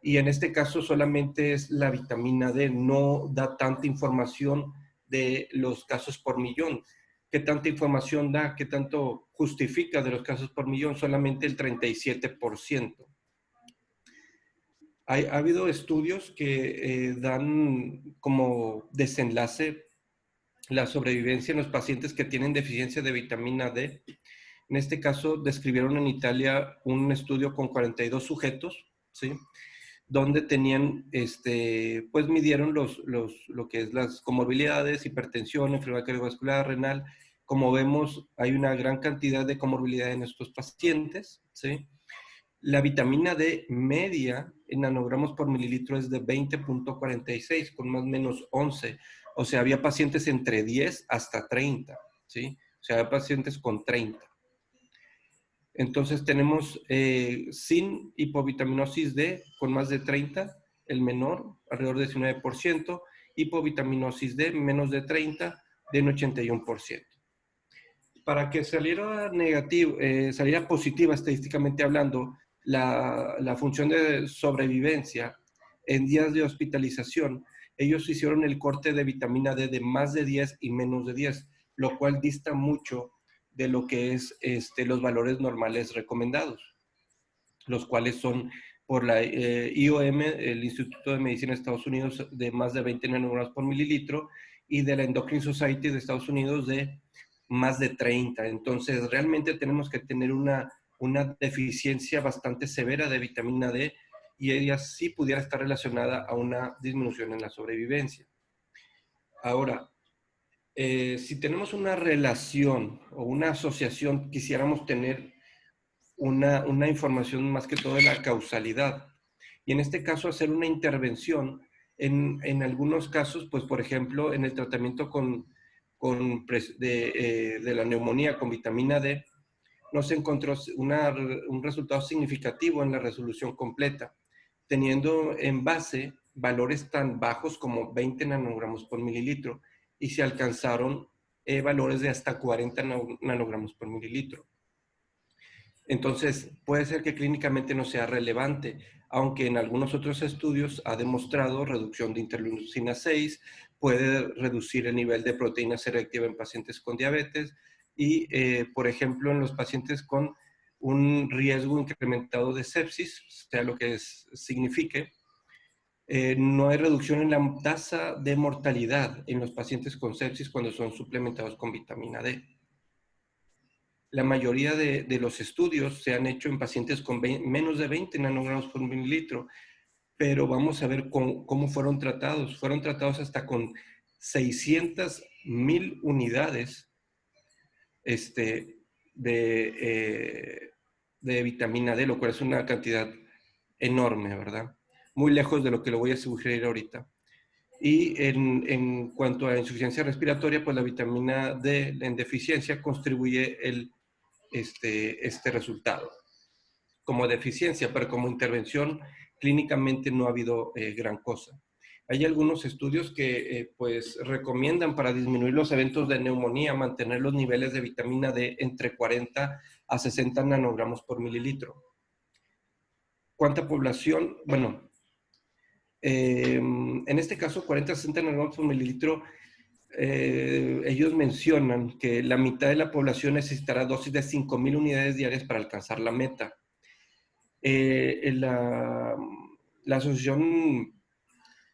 Y en este caso solamente es la vitamina D, no da tanta información de los casos por millón. ¿Qué tanta información da? ¿Qué tanto justifica de los casos por millón? Solamente el 37%. Ha habido estudios que dan como desenlace la sobrevivencia en los pacientes que tienen deficiencia de vitamina D. En este caso, describieron en Italia un estudio con 42 sujetos, ¿sí? Donde tenían, pues midieron lo que es las comorbilidades, hipertensión, enfermedad cardiovascular, renal. Como vemos, hay una gran cantidad de comorbilidad en estos pacientes, ¿sí? La vitamina D media en nanogramos por mililitro es de 20.46, con más o menos 11. O sea, había pacientes entre 10 hasta 30, ¿sí? O sea, había pacientes con 30. Entonces tenemos sin hipovitaminosis D con más de 30, el menor, alrededor de 19%, hipovitaminosis D menos de 30, de un 81%. Para que saliera saliera positiva estadísticamente hablando, la función de sobrevivencia en días de hospitalización, ellos hicieron el corte de vitamina D de más de 10 y menos de 10, lo cual dista mucho de lo que es los valores normales recomendados, los cuales son por la IOM, el Instituto de Medicina de Estados Unidos, de más de 20 nanogramos por mililitro, y de la Endocrine Society de Estados Unidos de más de 30. Entonces, realmente tenemos que tener una deficiencia bastante severa de vitamina D y ella sí pudiera estar relacionada a una disminución en la sobrevivencia. Ahora, si tenemos una relación o una asociación, quisiéramos tener una información más que todo de la causalidad. Y en este caso, hacer una intervención en algunos casos, pues por ejemplo, en el tratamiento de la neumonía con vitamina D, no se encontró un resultado significativo en la resolución completa, teniendo en base valores tan bajos como 20 nanogramos por mililitro, y se alcanzaron valores de hasta 40 nanogramos por mililitro. Entonces, puede ser que clínicamente no sea relevante, aunque en algunos otros estudios ha demostrado reducción de interleucina 6, puede reducir el nivel de proteína C reactiva en pacientes con diabetes y, por ejemplo, en los pacientes con un riesgo incrementado de sepsis, sea lo que signifique, no hay reducción en la tasa de mortalidad en los pacientes con sepsis cuando son suplementados con vitamina D. La mayoría de los estudios se han hecho en pacientes con menos de 20 nanogramos por mililitro, pero vamos a ver cómo fueron tratados. Fueron tratados hasta con 600,000 unidades de vitamina D, lo cual es una cantidad enorme, ¿verdad? Muy lejos de lo que le voy a sugerir ahorita. Y en cuanto a insuficiencia respiratoria, pues la vitamina D en deficiencia contribuye este resultado. Como deficiencia, pero como intervención clínicamente no ha habido gran cosa. Hay algunos estudios que pues recomiendan para disminuir los eventos de neumonía mantener los niveles de vitamina D entre 40 a 60 nanogramos por mililitro. ¿Cuánta población? Bueno, en este caso 40 a 60 nanogramos por mililitro, ellos mencionan que la mitad de la población necesitará dosis de 5,000 unidades diarias para alcanzar la meta. La Asociación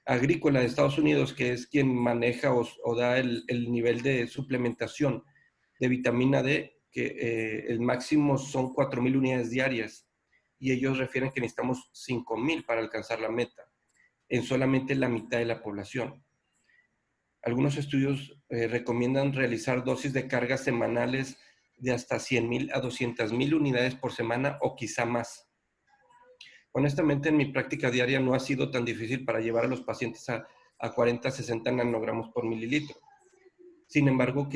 Agrícola de Estados Unidos, que es quien maneja o da el nivel de suplementación de vitamina D, que el máximo son 4,000 unidades diarias, y ellos refieren que necesitamos 5,000 para alcanzar la meta, en solamente la mitad de la población. Algunos estudios recomiendan realizar dosis de cargas semanales de hasta 100,000 a 200,000 unidades por semana o quizá más. Honestamente, en mi práctica diaria no ha sido tan difícil para llevar a los pacientes a 40, 60 nanogramos por mililitro. Sin embargo,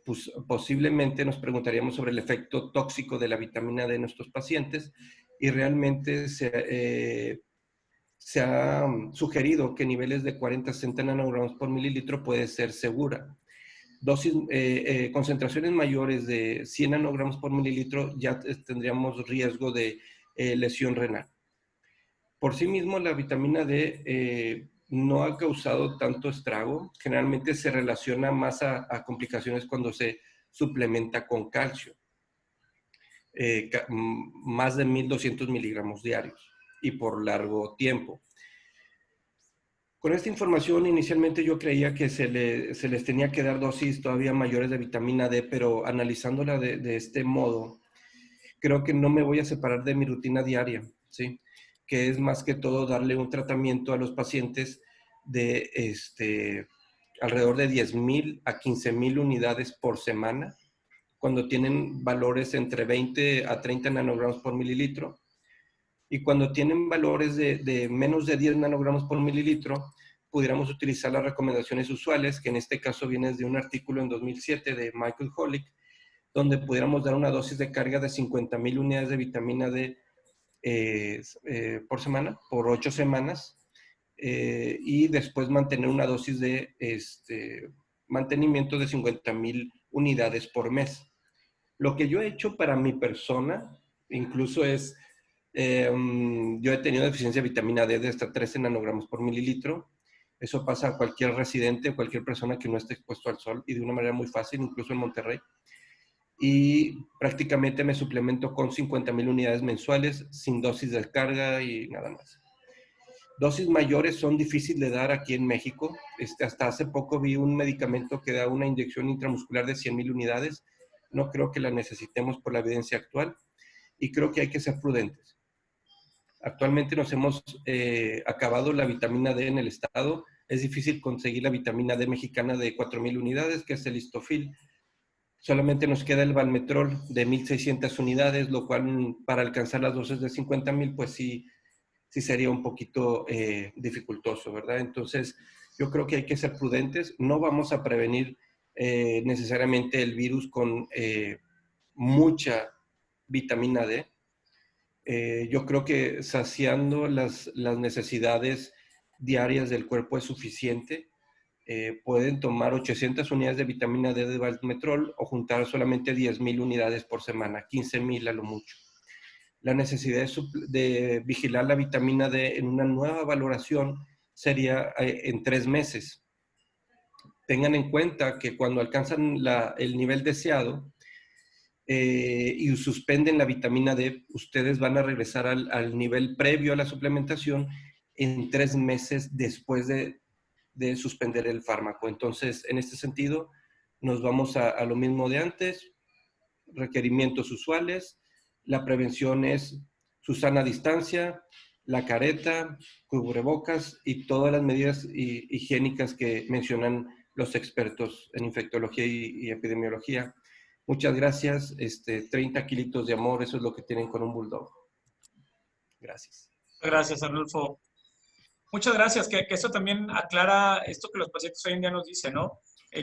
pues, posiblemente nos preguntaríamos sobre el efecto tóxico de la vitamina D en nuestros pacientes y realmente se ha sugerido que niveles de 40, 60 nanogramos por mililitro puede ser segura. Concentraciones mayores de 100 nanogramos por mililitro ya tendríamos riesgo de lesión renal. Por sí mismo, la vitamina D no ha causado tanto estrago. Generalmente se relaciona más a complicaciones cuando se suplementa con calcio. Más de 1,200 miligramos diarios y por largo tiempo. Con esta información, inicialmente yo creía que se les tenía que dar dosis todavía mayores de vitamina D, pero analizándola de este modo, creo que no me voy a separar de mi rutina diaria, ¿sí? Que es más que todo darle un tratamiento a los pacientes de alrededor de 10,000 a 15,000 unidades por semana, cuando tienen valores entre 20 a 30 nanogramos por mililitro. Y cuando tienen valores de menos de 10 nanogramos por mililitro, pudiéramos utilizar las recomendaciones usuales, que en este caso viene de un artículo en 2007 de Michael Holick, donde pudiéramos dar una dosis de carga de 50,000 unidades de vitamina D por semana, por 8 semanas, y después mantener una dosis de mantenimiento de 50,000 unidades por mes. Lo que yo he hecho para mi persona, incluso es, yo he tenido deficiencia de vitamina D de hasta 13 nanogramos por mililitro. Eso pasa a cualquier residente, cualquier persona que no esté expuesto al sol, y de una manera muy fácil, incluso en Monterrey. Y prácticamente me suplemento con 50,000 unidades mensuales, sin dosis de carga y nada más. Dosis mayores son difíciles de dar aquí en México. Hasta hace poco vi un medicamento que da una inyección intramuscular de 100,000 unidades. No creo que la necesitemos por la evidencia actual y creo que hay que ser prudentes. Actualmente nos hemos acabado la vitamina D en el estado. Es difícil conseguir la vitamina D mexicana de 4,000 unidades, que es el Histofil. Solamente nos queda el Valmetrol de 1,600 unidades, lo cual para alcanzar las dosis de 50,000, pues sí sería un poquito dificultoso, ¿verdad? Entonces, yo creo que hay que ser prudentes. No vamos a prevenir necesariamente el virus con mucha vitamina D. Yo creo que saciando las necesidades diarias del cuerpo es suficiente. Pueden tomar 800 unidades de vitamina D de Valmetrol o juntar solamente 10,000 unidades por semana, 15,000 a lo mucho. La necesidad de vigilar la vitamina D en una nueva valoración sería en 3 meses. Tengan en cuenta que cuando alcanzan el nivel deseado y suspenden la vitamina D, ustedes van a regresar al nivel previo a la suplementación en 3 meses después de suspender el fármaco. Entonces, en este sentido, nos vamos a lo mismo de antes, requerimientos usuales. La prevención es su sana distancia, la careta, cubrebocas y todas las medidas higiénicas que mencionan los expertos en infectología y epidemiología. Muchas gracias. 30 kilitos de amor, eso es lo que tienen con un bulldog. Gracias. Gracias, Arnulfo. Muchas gracias, que eso también aclara esto que los pacientes hoy en día nos dicen, ¿no?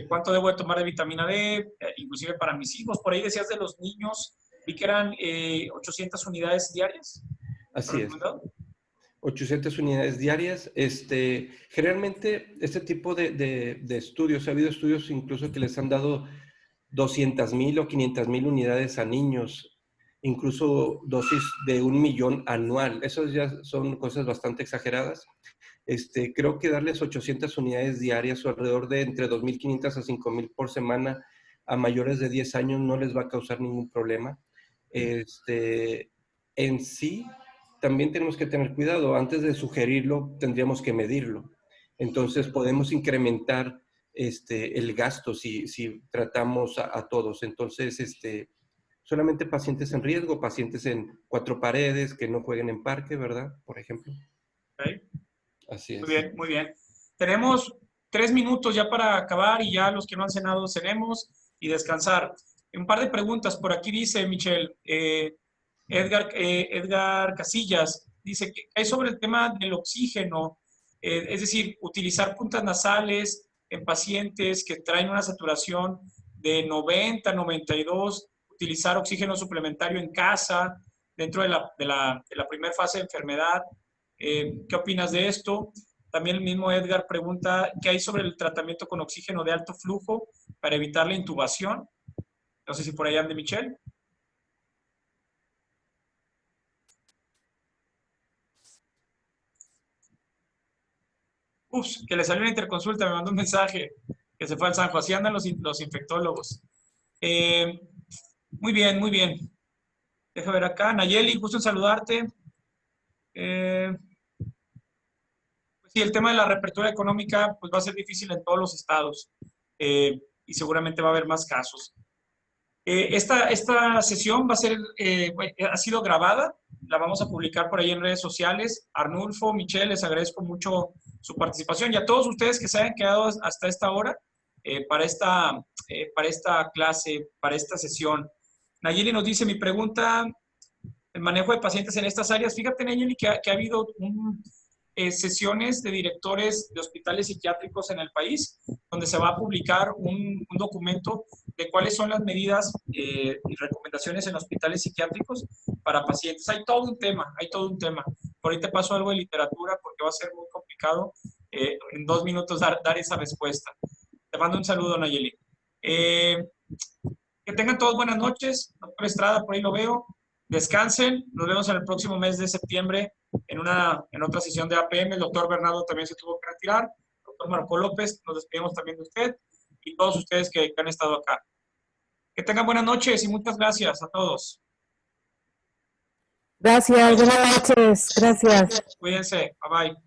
¿Cuánto debo de tomar de vitamina D? Inclusive para mis hijos. Por ahí decías de los niños, vi que eran 800 unidades diarias. Así es. 800 unidades diarias. Generalmente, este tipo de estudios, ha habido estudios incluso que les han dado 200,000 o 500,000 unidades a niños, incluso dosis de 1,000,000 anual. Esas ya son cosas bastante exageradas. Creo que darles 800 unidades diarias o alrededor de entre 2,500 a 5,000 por semana a mayores de 10 años no les va a causar ningún problema. En sí, también tenemos que tener cuidado. Antes de sugerirlo, tendríamos que medirlo. Entonces, podemos incrementar el gasto si tratamos a todos. Entonces, solamente pacientes en riesgo, pacientes en 4 paredes, que no jueguen en parque, ¿verdad? Por ejemplo. Okay. Así es. Muy bien, muy bien. Tenemos 3 minutos ya para acabar y ya los que no han cenado cenemos y descansar. Un par de preguntas. Por aquí dice Michelle, Edgar Casillas, dice que hay sobre el tema del oxígeno, es decir, utilizar puntas nasales en pacientes que traen una saturación de 90, 92, utilizar oxígeno suplementario en casa dentro de la primera fase de enfermedad. ¿Qué opinas de esto? También el mismo Edgar pregunta, ¿qué hay sobre el tratamiento con oxígeno de alto flujo para evitar la intubación? No sé si por ahí ande Michelle. Ups, que le salió una interconsulta, me mandó un mensaje que se fue al Sanjo. Así andan los infectólogos. Muy bien, muy bien. Deja ver acá. Nayeli, gusto en saludarte. Pues sí, el tema de la reapertura económica pues va a ser difícil en todos los estados y seguramente va a haber más casos. Esta sesión va a ser, ha sido grabada, la vamos a publicar por ahí en redes sociales. Arnulfo, Michelle, les agradezco mucho su participación y a todos ustedes que se hayan quedado hasta esta hora para esta clase, para esta sesión. Nayeli nos dice, mi pregunta, el manejo de pacientes en estas áreas. Fíjate, Nayeli, que ha habido sesiones de directores de hospitales psiquiátricos en el país, donde se va a publicar un documento de cuáles son las medidas y recomendaciones en hospitales psiquiátricos para pacientes. Hay todo un tema, hay todo un tema. Por ahí te paso algo de literatura porque va a ser muy complicado en 2 minutos dar esa respuesta. Te mando un saludo, Nayeli. Que tengan todos buenas noches. Doctor Estrada, por ahí lo veo. Descansen. Nos vemos en el próximo mes de septiembre en otra sesión de APM. El doctor Bernardo también se tuvo que retirar. Doctor Marco López, nos despedimos también de usted y todos ustedes que han estado acá. Que tengan buenas noches y muchas gracias a todos. Gracias, buenas noches. Gracias. Cuídense. Bye bye.